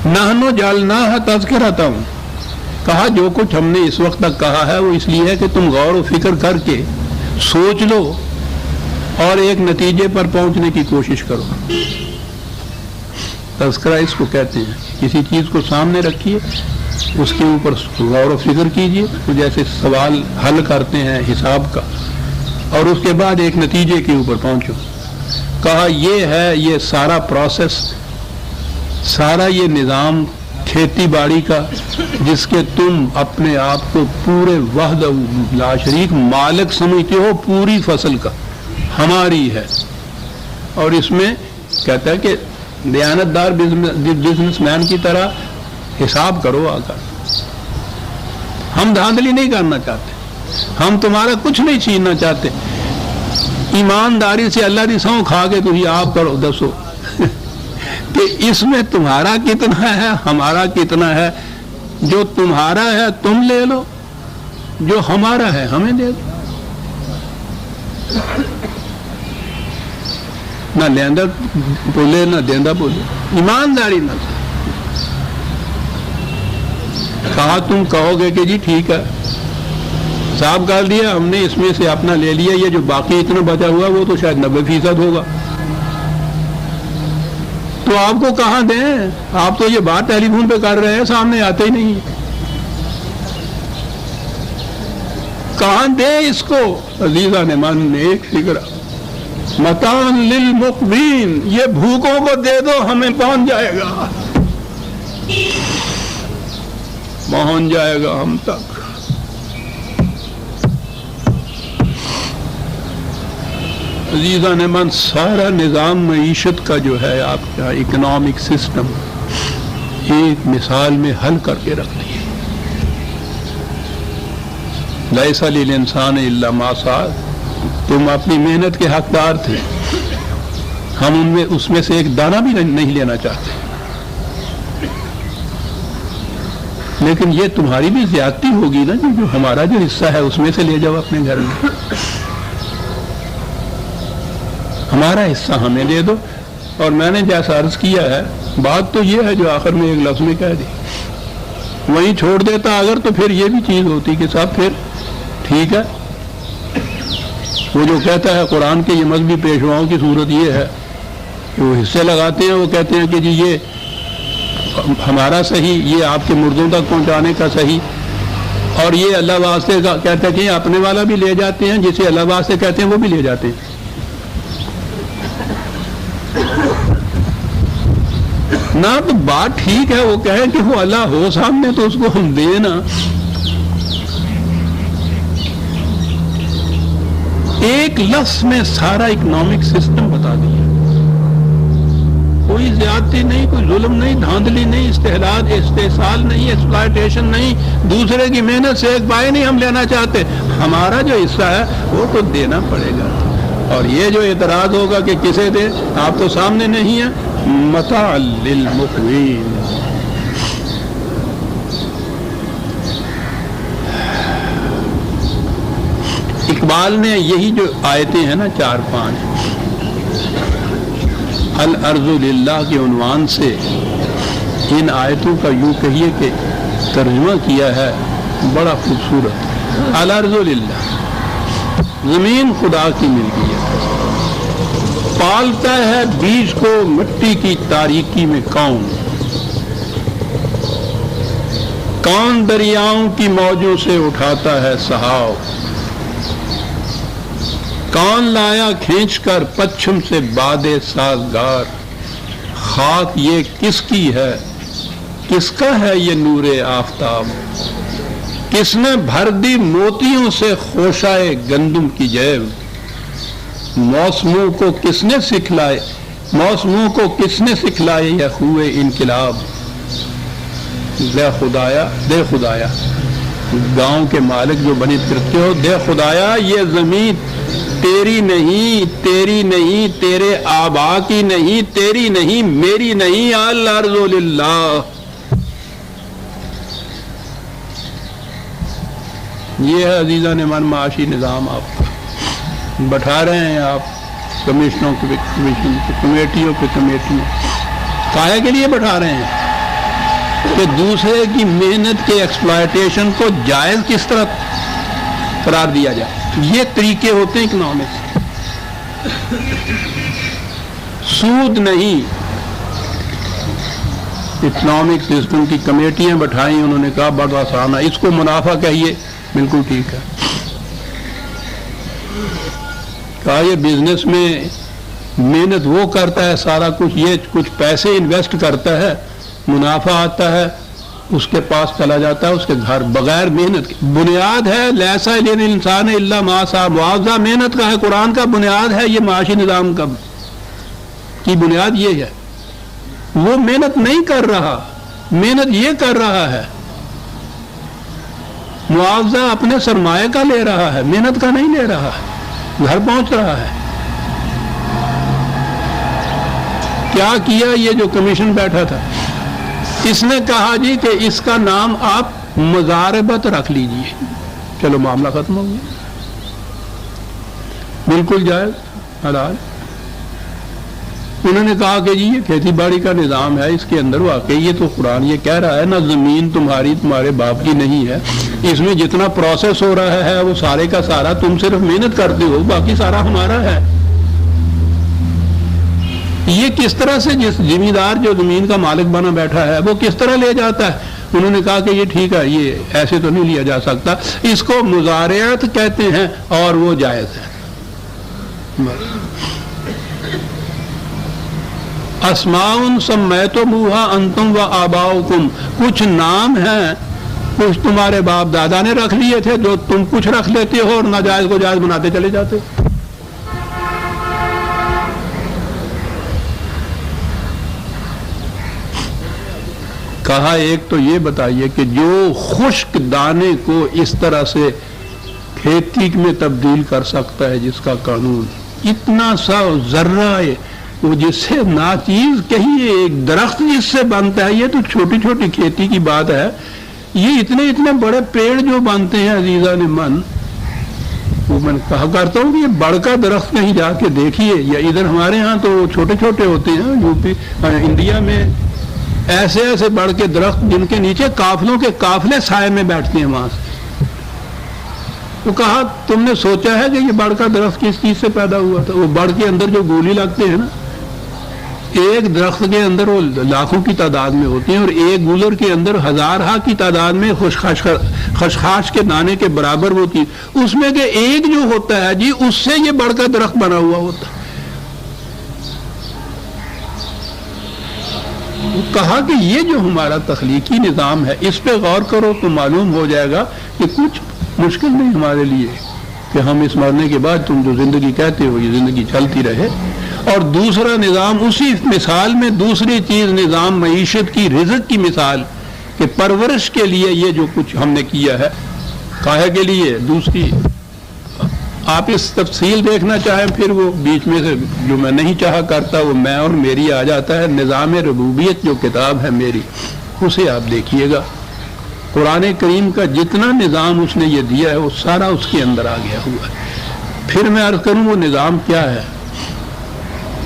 نحنو جعلناھا تذکرۃ، کہا جو کچھ ہم نے اس وقت تک کہا ہے وہ اس لیے ہے کہ تم غور و فکر کر کے سوچ لو اور ایک نتیجے پر پہنچنے کی کوشش کرو۔ تذکرہ اس کو کہتے ہیں. کسی چیز کو سامنے رکھیے, اس کے اوپر غور و فکر کیجیے, تو جیسے سوال حل کرتے ہیں حساب کا, اور اس کے بعد ایک نتیجے کے اوپر پہنچو. کہا یہ ہے, یہ سارا پروسیس, سارا یہ نظام کھیتی باڑی کا, جس کے تم اپنے آپ کو پورے وحدہ لا شریک مالک سمجھتے ہو, پوری فصل کا ہماری ہے. اور اس میں کہتا ہے کہ دیانتدار بزنس مین کی طرح حساب کرو آ کر. ہم دھاندلی نہیں کرنا چاہتے, ہم تمہارا کچھ نہیں چھیننا چاہتے. ایمانداری سے اللہ کی سਹੁੰ کھا کے تم آپ کرو, دسو کہ اس میں تمہارا کتنا ہے, ہمارا کتنا ہے. جو تمہارا ہے تم لے لو, جو ہمارا ہے ہمیں دے دو. نہ لیندہ بولے نہ دیندہ بولے, ایمانداری نہ. کہا تم کہو گے کہ جی ٹھیک ہے, حساب کر دیا ہم نے, اس میں سے اپنا لے لیا, یہ جو باقی اتنا بچا ہوا وہ تو شاید 90% ہوگا. تو آپ کو کہاں دیں, آپ تو یہ بات ٹیلی فون پہ کر رہے ہیں, سامنے آتے ہی نہیں. کہاں دیں اس کو؟ عزیزہ نے من نے ایک فکر, متاع للمقوین, یہ بھوکوں کو دے دو ہمیں پہنچ جائے گا, پہنچ جائے گا ہم تک. عزیزہ نے من سارا نظام معیشت کا جو ہے آپ کا اکنامک سسٹم ایک مثال میں حل کر کے رکھ دیا. لیس للانسان الا ما سعی, تم اپنی محنت کے حقدار تھے, ہم ان میں اس میں سے ایک دانہ بھی نہیں لینا چاہتے, لیکن یہ تمہاری بھی زیادتی ہوگی نا, جو ہمارا جو حصہ ہے اس میں سے لے جاؤ اپنے گھر میں, ہمارا حصہ ہمیں دے دو. اور میں نے جیسا عرض کیا ہے, بات تو یہ ہے جو آخر میں ایک لفظ میں کہہ دی, وہیں چھوڑ دیتا اگر, تو پھر یہ بھی چیز ہوتی کہ صاحب پھر ٹھیک ہے. وہ جو کہتا ہے قرآن کے یہ مذہبی پیشواؤں کی صورت یہ ہے کہ وہ حصے لگاتے ہیں, وہ کہتے ہیں کہ جی یہ ہمارا صحیح, یہ آپ کے مردوں تک پہنچانے کا صحیح, اور یہ اللہ واسطے کا کہتے ہیں کہ اپنے والا بھی لے جاتے ہیں, جسے اللہ واسطے کہتے ہیں وہ بھی لے جاتے ہیں. نہ تو بات ٹھیک ہے, وہ کہیں کہ وہ اللہ ہو سامنے تو اس کو ہم دیں نا. ایک لفظ میں سارا اکنامک سسٹم بتا دیا, کوئی زیادتی نہیں, کوئی ظلم نہیں, دھاندلی نہیں, استحصال نہیں, ایکسپلائٹیشن نہیں, دوسرے کی محنت سے ایک پائے نہیں ہم لینا چاہتے, ہمارا جو حصہ ہے وہ تو دینا پڑے گا. اور یہ جو اعتراض ہوگا کہ کسے دے, آپ تو سامنے نہیں ہیں, متاع للمقوین. اقبال نے یہی جو آیتیں ہیں نا 4-5 الارض للہ کے عنوان سے ان آیتوں کا یوں کہیے کہ ترجمہ کیا ہے بڑا خوبصورت. الارض للہ, زمین خدا کی ملکیت, پالتا ہے بیج کو مٹی کی تاریکی میں کون, کون دریاؤں کی موجوں سے اٹھاتا ہے سہاؤ, کون لایا کھینچ کر پچھم سے بادے سازگار, خاک یہ کس کی ہے, کس کا ہے یہ نور آفتاب, کس نے بھر دی موتیوں سے خوشائے گندم کی جیب, موسموں کو کس نے سکھلائے, موسموں کو کس نے سکھلائے یا خوئے انقلاب. دے خدایا, دے خدایا, گاؤں کے مالک جو بنی پھرتے ہو, دے خدایا یہ زمین تیری نہیں, تیری نہیں, تیرے آبا کی نہیں, تیری نہیں, میری نہیں, الارض للہ. یہ ہے عزیزہ نے من معاشی نظام آپ کا بٹھا رہے ہیں آپ کمیشنوں کے کمیشن, کمیٹیوں پہ کمیٹیوں. کاہے کے لیے بٹھا رہے ہیں کہ دوسرے کی محنت کے ایکسپلائٹیشن کو جائز کس طرح قرار دیا جائے. یہ طریقے ہوتے ہیں اکنامکس. سود نہیں, اکنامک سسٹم کی کمیٹیاں بٹھائیں، انہوں نے کہا بڑا آسان ہے، اس کو منافع کہیے، بالکل ٹھیک ہے۔ کہا یہ بزنس میں محنت وہ کرتا ہے سارا کچھ، یہ کچھ پیسے انویسٹ کرتا ہے، منافع آتا ہے، اس کے پاس چلا جاتا ہے، اس کے گھر بغیر محنت کی۔ بنیاد ہے لیسا للانسان الا ما سعی، معاوضہ محنت کا ہے، قرآن کا بنیاد ہے یہ معاشی نظام کی بنیاد یہ ہے۔ وہ محنت نہیں کر رہا، محنت یہ کر رہا ہے، معاوضہ اپنے سرمایہ کا لے رہا ہے، محنت کا نہیں لے رہا ہے، گھر پہنچ رہا ہے۔ کیا کیا یہ جو کمیشن بیٹھا تھا، اس نے کہا جی کہ اس کا نام آپ مزاربت رکھ لیجئے، چلو معاملہ ختم ہو گیا، بالکل جائز حلال۔ انہوں نے کہا کہ جی یہ کھیتی باڑی کا نظام ہے، اس کے اندر واقعی یہ تو قرآن یہ کہہ رہا ہے نا، زمین تمہاری تمہارے باپ کی نہیں ہے، اس میں جتنا پروسیس ہو رہا ہے وہ سارے کا سارا تم صرف محنت کرتے ہو، باقی سارا ہمارا ہے۔ یہ کس طرح سے جس زمیندار جو زمین کا مالک بنا بیٹھا ہے وہ کس طرح لے جاتا ہے؟ انہوں نے کہا کہ یہ ٹھیک ہے، یہ ایسے تو نہیں لیا جا سکتا، اس کو مزارعت کہتے ہیں اور وہ جائز ہے۔ اسماء سمیتموہا انتم و آباؤکم، کچھ نام ہیں کچھ تمہارے باپ دادا نے رکھ لیے تھے جو تم کچھ رکھ لیتے ہو اور ناجائز کو جائز بناتے چلے جاتے ہو۔ کہا ایک تو یہ بتائیے کہ جو خشک دانے کو اس طرح سے کھیتی میں تبدیل کر سکتا ہے، جس کا قانون اتنا سا ذرہ ہے، وہ جس سے ناچیز کہیے ایک درخت جس سے بنتا ہے، یہ تو چھوٹی چھوٹی کھیتی کی بات ہے، یہ اتنے بڑے پیڑ جو بنتے ہیں عزیزان من، وہ میں کہا کرتا ہوں کہ یہ بڑ کا درخت کہیں جا کے دیکھیے، یا ادھر ہمارے ہاں تو چھوٹے چھوٹے ہوتے ہیں، یو پی انڈیا میں ایسے ایسے بڑھ کے درخت جن کے نیچے قافلوں کے قافلے سائے میں بیٹھتے ہیں وہاں سے۔ وہ کہا تم نے سوچا ہے کہ یہ بڑ کا درخت کس چیز سے پیدا ہوا تھا؟ وہ بڑ کے اندر جو گولی لگتے ہیں نا، ایک درخت کے اندر وہ لاکھوں کی تعداد میں ہوتے ہیں، اور ایک گولر کے اندر ہزارہ کی تعداد میں خشخاش کے دانے کے برابر وہ چیز، اس میں کہ ایک جو ہوتا ہے جی اس سے یہ بڑ کا درخت بنا ہوا ہوتا ہے۔ کہا کہ یہ جو ہمارا تخلیقی نظام ہے اس پہ غور کرو تو معلوم ہو جائے گا کہ کچھ مشکل نہیں ہمارے لیے کہ ہم اس مرنے کے بعد تم جو زندگی کہتے ہو یہ زندگی چلتی رہے۔ اور دوسرا نظام اسی مثال میں دوسری چیز نظام معیشت کی، رزق کی مثال کہ پرورش کے لیے یہ جو کچھ ہم نے کیا ہے، کاہے کے لیے؟ دوسری آپ اس تفصیل دیکھنا چاہیں پھر وہ بیچ میں سے جو میں نہیں چاہا کرتا وہ میں اور میری آ جاتا ہے، نظام ربوبیت جو کتاب ہے میری، اسے آپ دیکھیے گا، قرآن کریم کا جتنا نظام اس نے یہ دیا ہے وہ سارا اس کے اندر آ گیا ہوا ہے۔ پھر میں عرض کروں وہ نظام کیا ہے؟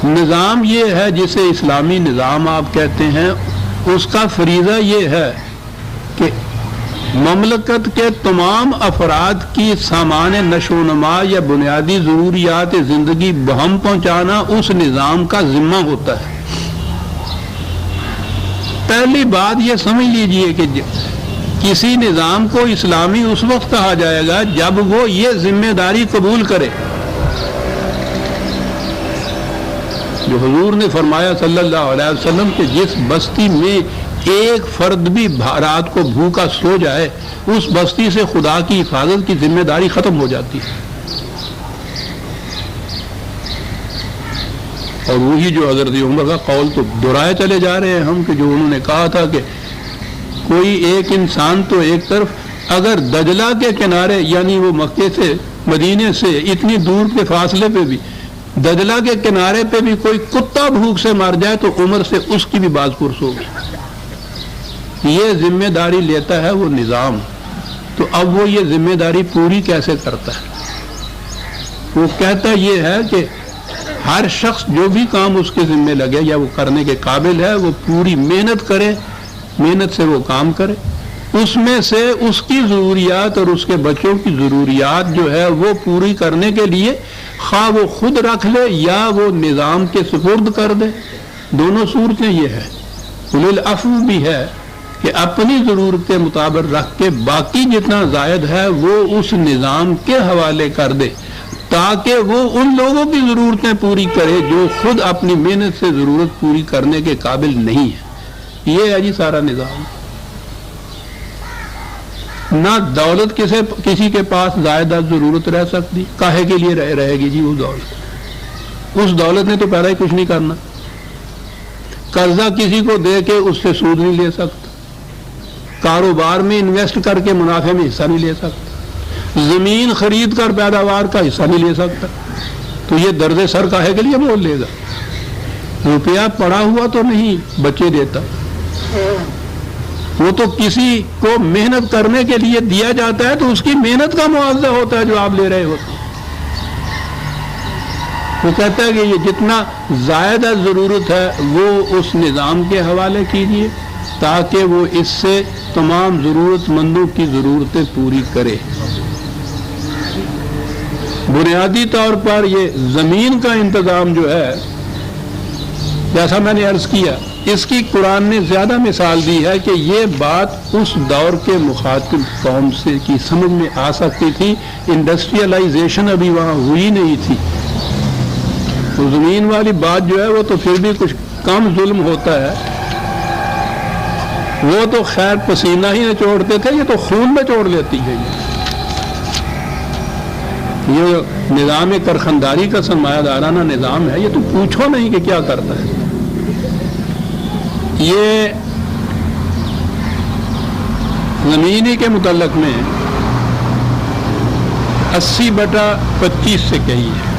نظام یہ ہے جسے اسلامی نظام آپ کہتے ہیں، اس کا فریضہ یہ ہے کہ مملکت کے تمام افراد کی سامان نشو و نما یا بنیادی ضروریات زندگی بہم پہنچانا اس نظام کا ذمہ ہوتا ہے۔ پہلی بات یہ سمجھ لیجئے کہ کسی نظام کو اسلامی اس وقت کہا جائے گا جب وہ یہ ذمہ داری قبول کرے جو حضور نے فرمایا صلی اللہ علیہ وسلم کہ جس بستی میں ایک فرد بھی رات کو بھوکا سو جائے اس بستی سے خدا کی حفاظت کی ذمہ داری ختم ہو جاتی ہے۔ اور وہی جو حضرت عمر کا قول تو دہرائے چلے جا رہے ہیں ہم کہ جو انہوں نے کہا تھا کہ کوئی ایک انسان تو ایک طرف اگر دجلہ کے کنارے یعنی وہ مکے سے مدینے سے اتنی دور کے فاصلے پہ بھی دجلہ کے کنارے پہ بھی کوئی کتا بھوک سے مر جائے تو عمر سے اس کی بھی باز پرس ہوگی۔ یہ ذمہ داری لیتا ہے وہ نظام، تو اب وہ یہ ذمہ داری پوری کیسے کرتا ہے؟ وہ کہتا یہ ہے کہ ہر شخص جو بھی کام اس کے ذمہ لگے یا وہ کرنے کے قابل ہے وہ پوری محنت کرے، محنت سے وہ کام کرے، اس میں سے اس کی ضروریات اور اس کے بچوں کی ضروریات جو ہے وہ پوری کرنے کے لیے خواہ وہ خود رکھ لے یا وہ نظام کے سپرد کر دے، دونوں صورتیں یہ ہے۔ اولو العفو بھی ہے کہ اپنی ضرورت کے مطابق رکھ کے باقی جتنا زائد ہے وہ اس نظام کے حوالے کر دے تاکہ وہ ان لوگوں کی ضرورتیں پوری کرے جو خود اپنی محنت سے ضرورت پوری کرنے کے قابل نہیں ہے. یہ ہے جی سارا نظام. نہ دولت کسی کے پاس زائدہ ضرورت رہ سکتی، کاہے کے لیے رہے گی جی وہ دولت؟ اس دولت نے تو پیدا ہی کچھ نہیں کرنا. قرضہ کسی کو دے کے اس سے سود نہیں لے سکتا، کاروبار میں انویسٹ کر کے منافع میں حصہ نہیں لے سکتا، زمین خرید کر پیداوار کا حصہ نہیں لے سکتا. تو یہ درد سر کاہے کے لیے بول لے گا؟ روپیہ پڑا ہوا تو نہیں بچے دیتا، وہ تو کسی کو محنت کرنے کے لیے دیا جاتا ہے تو اس کی محنت کا معاوضہ ہوتا ہے جو آپ لے رہے ہوتے ہیں. وہ کہتا ہے کہ یہ جتنا زائدہ ضرورت ہے وہ اس نظام کے حوالے کیجیے تاکہ وہ اس سے تمام ضرورت مندوں کی ضرورتیں پوری کرے. بنیادی طور پر یہ زمین کا انتظام جو ہے، جیسا میں نے عرض کیا، اس کی قرآن نے زیادہ مثال دی ہے کہ یہ بات اس دور کے مخاطب قوم سے کی سمجھ میں آ سکتی تھی. انڈسٹریلائزیشن ابھی وہاں ہوئی نہیں تھی. تو زمین والی بات جو ہے وہ تو پھر بھی کچھ کم ظلم ہوتا ہے. وہ تو خیر پسینہ ہی نچوڑتے تھے، یہ تو خون میں چوڑ لیتی ہے. یہ نظام کرخنداری کا سرمایہ دارانہ نظام ہے، یہ تو پوچھو نہیں کہ کیا کرتا ہے. یہ زمینی کے متعلق میں 80/25 سے کہی ہے،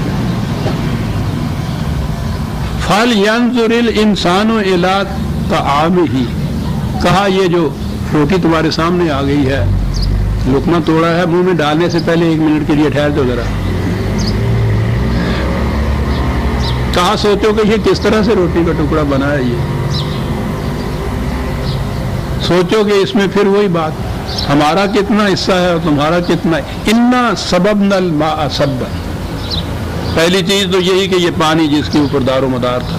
فَلْيَنْظُرِ الْإِنسَانُ إِلَىٰ طَعَامِهِ. کہا یہ جو روٹی تمہارے سامنے آ گئی ہے، لقمہ توڑا ہے، منہ میں ڈالنے سے پہلے 1 منٹ کے لیے ٹھہر دو ذرا. کہا سوچو کہ یہ کس طرح سے روٹی کا ٹکڑا بنا ہے. یہ سوچو کہ اس میں پھر وہی بات، ہمارا کتنا حصہ ہے اور تمہارا کتنا ہے. اِنَّا صَبَبْنَا الْمَاءَ صَبًّا. پہلی چیز تو یہی کہ یہ پانی جس کے اوپر دار و مدار تھا،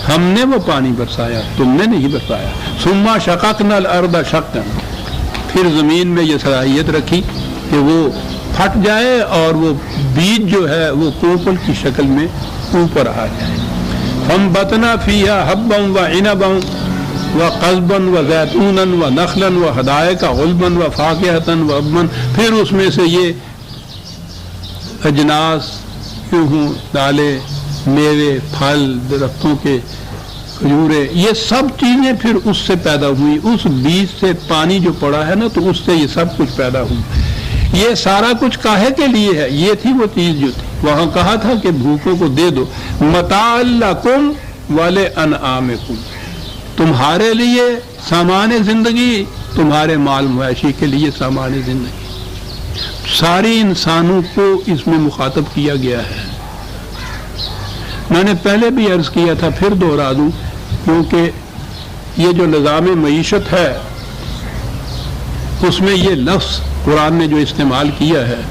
ہم نے وہ پانی برسایا، تم نے نہیں برسایا. ثُمَّ شَقَقْنَا الْأَرْضَ شَقًّا. پھر زمین میں یہ صلاحیت رکھی کہ وہ پھٹ جائے اور وہ بیج جو ہے وہ کوپل کی شکل میں اوپر آ جائے. فَانبَتْنَا فِيهَا حَبًّا وَعِنَبًا وَقَضْبًا وَزَيْتُونًا وَنَخْلًا وَحَدَائِقَ غُلْبًا وَفَاكِهَةً وَأَبًّا. پھر اس میں سے یہ اجناس، گیہوں، دالیں، میوے، پھل، درختوں کے کھجورے، یہ سب چیزیں پھر اس سے پیدا ہوئی. اس بیج سے پانی جو پڑا ہے نا تو اس سے یہ سب کچھ پیدا ہوئی. یہ سارا کچھ کاہے کے لیے ہے؟ یہ تھی وہ چیز جو تھی. وہاں کہا تھا کہ بھوکوں کو دے دو. متاع لکم ولانعامکم. تمہارے لیے سامان زندگی، تمہارے مال مویشی کے لیے سامان زندگی. ساری انسانوں کو اس میں مخاطب کیا گیا ہے. میں نے پہلے بھی عرض کیا تھا، پھر دوہرا دوں، کیونکہ یہ جو نظام معیشت ہے اس میں یہ لفظ قرآن نے جو استعمال کیا ہے،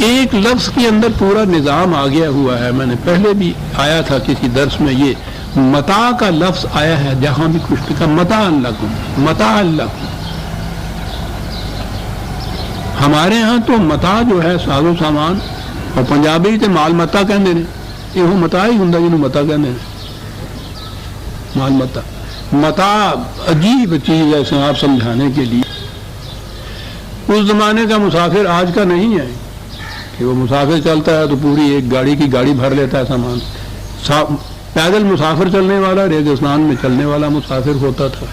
ایک لفظ کے اندر پورا نظام آ گیا ہوا ہے. میں نے پہلے بھی آیا تھا کسی درس میں، یہ متاع کا لفظ آیا ہے جہاں بھی کچھ لکھا متاع لکم، متاع لکم. ہمارے ہاں تو متاع جو ہے ساز و سامان، اور پنجابی تے مال متا کہندے نے. یہ متاع ہی ہوندا جنوں متا کہندے نے، مال متا. متاع عجیب چیز ہے اسے آپ سمجھانے کے لیے. اس زمانے کا مسافر آج کا نہیں ہے کہ وہ مسافر چلتا ہے تو پوری ایک گاڑی کی گاڑی بھر لیتا ہے سامان. پیدل مسافر چلنے والا، ریگستان میں چلنے والا مسافر ہوتا تھا.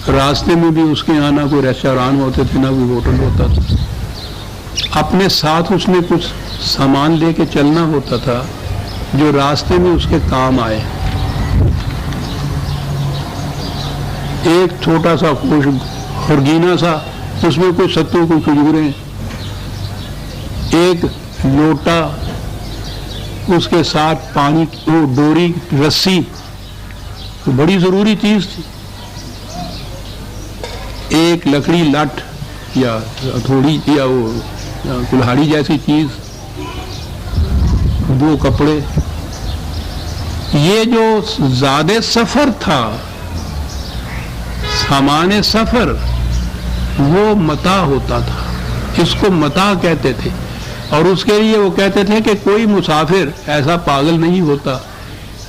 راستے میں بھی اس کے یہاں نہ کوئی ریسٹوران ہوتے تھے، نہ کوئی ہوٹل ہوتا تھا. اپنے ساتھ اس نے کچھ سامان لے کے چلنا ہوتا تھا جو راستے میں اس کے کام آئے. ایک چھوٹا سا خرگینہ سا، اس میں کوئی ستو، کوئی کھجوریں، ایک لوٹا، اس کے ساتھ پانی، وہ ڈوری، رسی، تو بڑی ضروری چیز تھی. ایک لکڑی لٹ یا ہتھوڑی یا وہ کلہاڑی جیسی چیز، 2 کپڑے، یہ جو زاد سفر تھا، سامان سفر، وہ متاع ہوتا تھا، اس کو متاع کہتے تھے، اور اس کے لیے وہ کہتے تھے کہ کوئی مسافر ایسا پاگل نہیں ہوتا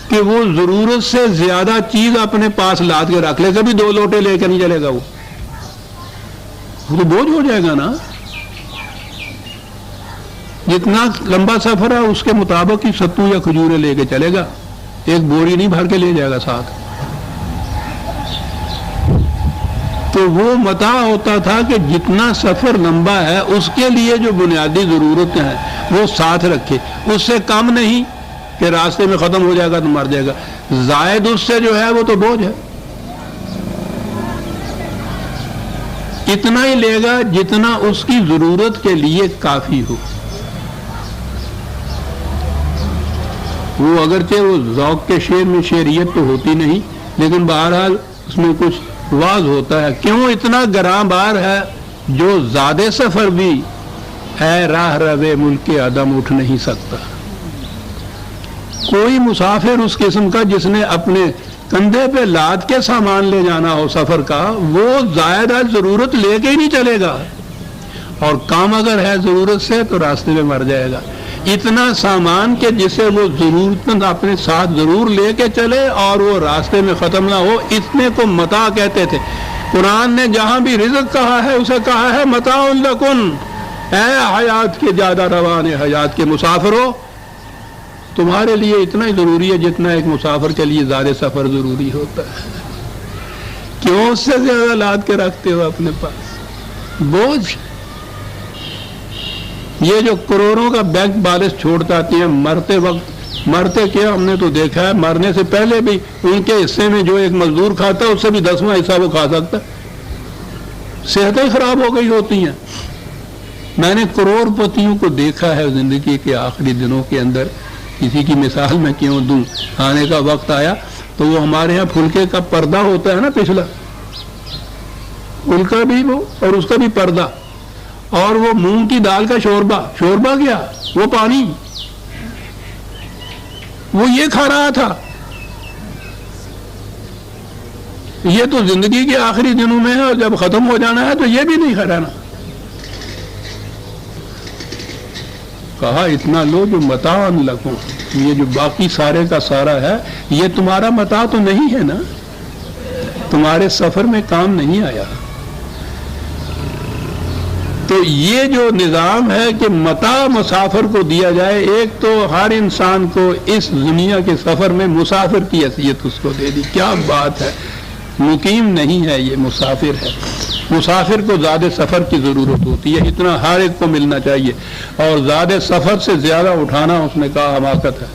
کہ وہ ضرورت سے زیادہ چیز اپنے پاس لاد کے رکھ لے، کبھی 2 لوٹے لے کے نہیں چلے گا، وہ تو بوجھ ہو جائے گا نا۔ جتنا لمبا سفر ہے اس کے مطابق ہی ستو یا کھجورے لے کے چلے گا، ایک بوری نہیں بھر کے لے جائے گا ساتھ۔ تو وہ متاع ہوتا تھا کہ جتنا سفر لمبا ہے اس کے لیے جو بنیادی ضرورتیں ہیں وہ ساتھ رکھے، اس سے کم نہیں کہ راستے میں ختم ہو جائے گا تو مر جائے گا، زائد اس سے جو ہے وہ تو بوجھ ہے۔ اتنا ہی لے گا جتنا اس کی ضرورت کے لیے کافی ہو۔ وہ اگرچہ وہ ذوق کے شعر میں شعریت تو ہوتی نہیں، لیکن بہرحال اس میں کچھ واضح ہوتا ہے۔ کیوں اتنا گراں بار ہے جو زیادہ سفر بھی اے راہ روے ملک عدم اٹھ نہیں سکتا۔ کوئی مسافر اس قسم کا جس نے اپنے کندھے پہ لاد کے سامان لے جانا ہو سفر کا، وہ زائد ضرورت لے کے ہی نہیں چلے گا، اور کام اگر ہے ضرورت سے تو راستے میں مر جائے گا۔ اتنا سامان کہ جسے وہ ضرورت اپنے ساتھ ضرور لے کے چلے اور وہ راستے میں ختم نہ ہو، اتنے کو متاع کہتے تھے۔ قرآن نے جہاں بھی رزق کہا ہے اسے کہا ہے متاع لکم، اے حیات کے زیادہ روان حیات کے مسافرو، تمہارے لیے اتنا ہی ضروری ہے جتنا ایک مسافر کے لیے زیادہ سفر ضروری ہوتا ہے۔ کیوں اس سے زیادہ لاد کے رکھتے ہو اپنے پاس؟ بوجھ۔ یہ جو کروڑوں کا بینک بیلنس چھوڑ آتی ہیں مرتے وقت، مرتے کیا ہم نے تو دیکھا ہے، مرنے سے پہلے بھی ان کے حصے میں جو ایک مزدور کھاتا ہے اس سے بھی 10واں حصہ وہ کھا سکتا ہے، صحتیں خراب ہو گئی ہوتی ہیں۔ میں نے کروڑ پتیوں کو دیکھا ہے زندگی کے آخری دنوں کے اندر، کسی کی مثال میں کیوں دوں، آنے کا وقت آیا تو وہ ہمارے ہاں پھلکے کا پردہ ہوتا ہے نا پچھلا، پھلکا بھی وہ اور اس کا بھی پردہ، اور وہ مونگ کی دال کا شوربہ کیا، وہ پانی، وہ یہ کھا رہا تھا۔ یہ تو زندگی کے آخری دنوں میں ہے، اور جب ختم ہو جانا ہے تو یہ بھی نہیں کھانا۔ کہا اتنا لو جو متاع لکم، یہ جو باقی سارے کا سارا ہے یہ تمہارا متاع تو نہیں ہے نا، تمہارے سفر میں کام نہیں آیا۔ تو یہ جو نظام ہے کہ متاع مسافر کو دیا جائے، ایک تو ہر انسان کو اس دنیا کے سفر میں مسافر کی حیثیت اس کو دے دی، کیا بات ہے، مقیم نہیں ہے یہ مسافر ہے۔ مسافر کو زیادہ سفر کی ضرورت ہوتی ہے، اتنا ہر ایک کو ملنا چاہیے، اور زیادہ سفر سے زیادہ اٹھانا اس نے کہا حماقت ہے،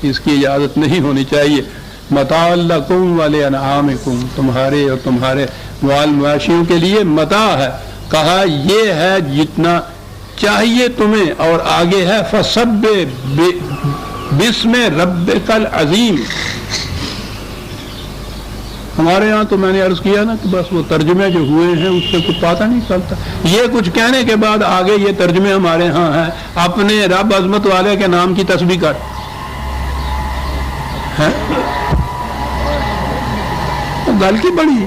اس کی اجازت نہیں ہونی چاہیے۔ متاع لکم ولانعامکم، تمہارے اور تمہارے مال مواشیوں کے لیے متاع ہے، کہا یہ ہے جتنا چاہیے تمہیں، اور آگے ہے فسبح بسم ربک العظیم۔ ہمارے یہاں تو میں نے عرض کیا نا کہ بس وہ ترجمے جو ہوئے ہیں اس سے کچھ پتہ نہیں چلتا، یہ کچھ کہنے کے بعد آگے یہ ترجمے ہمارے ہاں ہیں، اپنے رب عظمت والے کے نام کی تسبیح کر، گل کی بڑی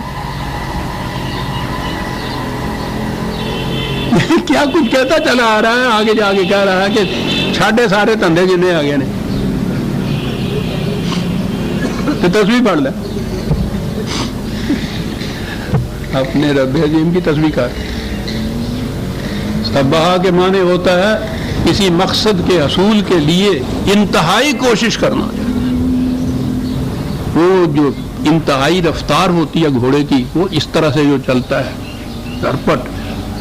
کیا کچھ کہتا چلا آ رہا ہے، آگے جا کے کہہ رہا ہے کہ چھاڑے سارے دھندے جنہیں آ گئے نے، تو تسبیح پڑھ لے، اپنے رب عظیم کی تسبیح کر۔ سبحہ کے معنی ہوتا ہے کسی مقصد کے حصول کے لیے انتہائی کوشش کرنا، وہ جو انتہائی رفتار ہوتی ہے گھوڑے کی، وہ اس طرح سے جو چلتا ہے جھرپٹ،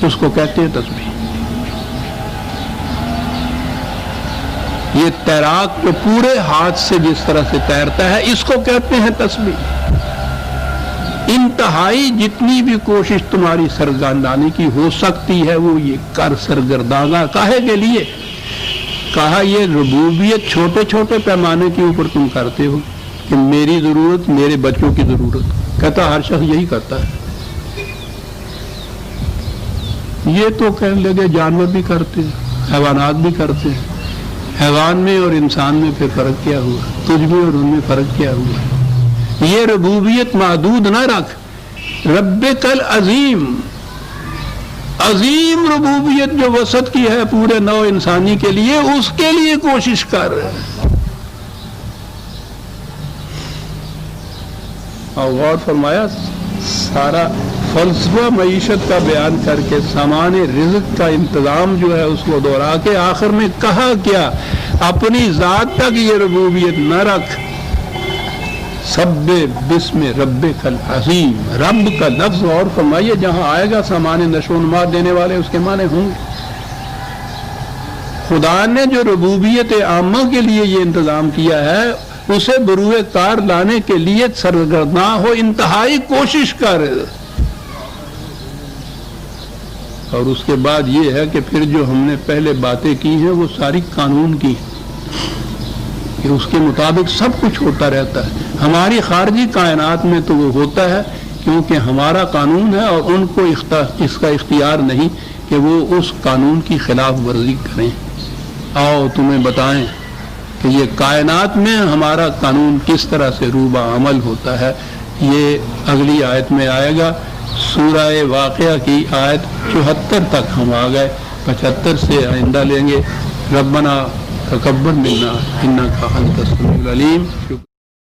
اس کو کہتے ہیں تسبیح۔ یہ تیراک جو پورے ہاتھ سے جس طرح سے تیرتا ہے اس کو کہتے ہیں تسبیح۔ انتہائی جتنی بھی کوشش تمہاری سرگردانی کی ہو سکتی ہے وہ یہ کر، سرگردانہ کاہے کے لیے؟ کہا یہ ربوبیت چھوٹے چھوٹے پیمانے کے اوپر تم کرتے ہو کہ میری ضرورت، میرے بچوں کی ضرورت، کہتا ہر شخص یہی کرتا ہے۔ یہ تو کہنے لگے جانور بھی کرتے ہیں، حیوانات بھی کرتے ہیں، حیوان میں اور انسان میں پھر فرق کیا ہوا؟ تجھ میں اور ان میں فرق کیا ہوا؟ یہ ربوبیت محدود نہ رکھ، ربک العظیم، عظیم ربوبیت جو وسعت کی ہے پورے نو انسانی کے لیے، اس کے لیے کوشش کر۔ اور غور فرمایا، سارا فلسفہ معیشت کا بیان کر کے سامان رزق کا انتظام جو ہے اس کو دوہرا کے آخر میں کہا کیا؟ اپنی ذات تک یہ ربوبیت نہ رکھ، سبح بسم ربک العظیم، رب کا لفظ اور فرمائیے جہاں آئے گا سامان نشو و نما دینے والے اس کے معنی ہوں گے۔ خدا نے جو ربوبیت عامہ کے لیے یہ انتظام کیا ہے اسے بروئے کار لانے کے لیے سرگرداں ہو، انتہائی کوشش کر۔ اور اس کے بعد یہ ہے کہ پھر جو ہم نے پہلے باتیں کی ہیں وہ ساری قانون کی، کہ اس کے مطابق سب کچھ ہوتا رہتا ہے۔ ہماری خارجی کائنات میں تو وہ ہوتا ہے کیونکہ ہمارا قانون ہے اور ان کو اس کا اختیار نہیں کہ وہ اس قانون کی خلاف ورزی کریں۔ آؤ تمہیں بتائیں کہ یہ کائنات میں ہمارا قانون کس طرح سے روبہ عمل ہوتا ہے۔ یہ اگلی آیت میں آئے گا، سورہ واقعہ کی آیت 74 تک ہم آ گئے، 75 سے آئندہ لیں گے۔ ربنا تقبل منا انک انت السمیع العلیم۔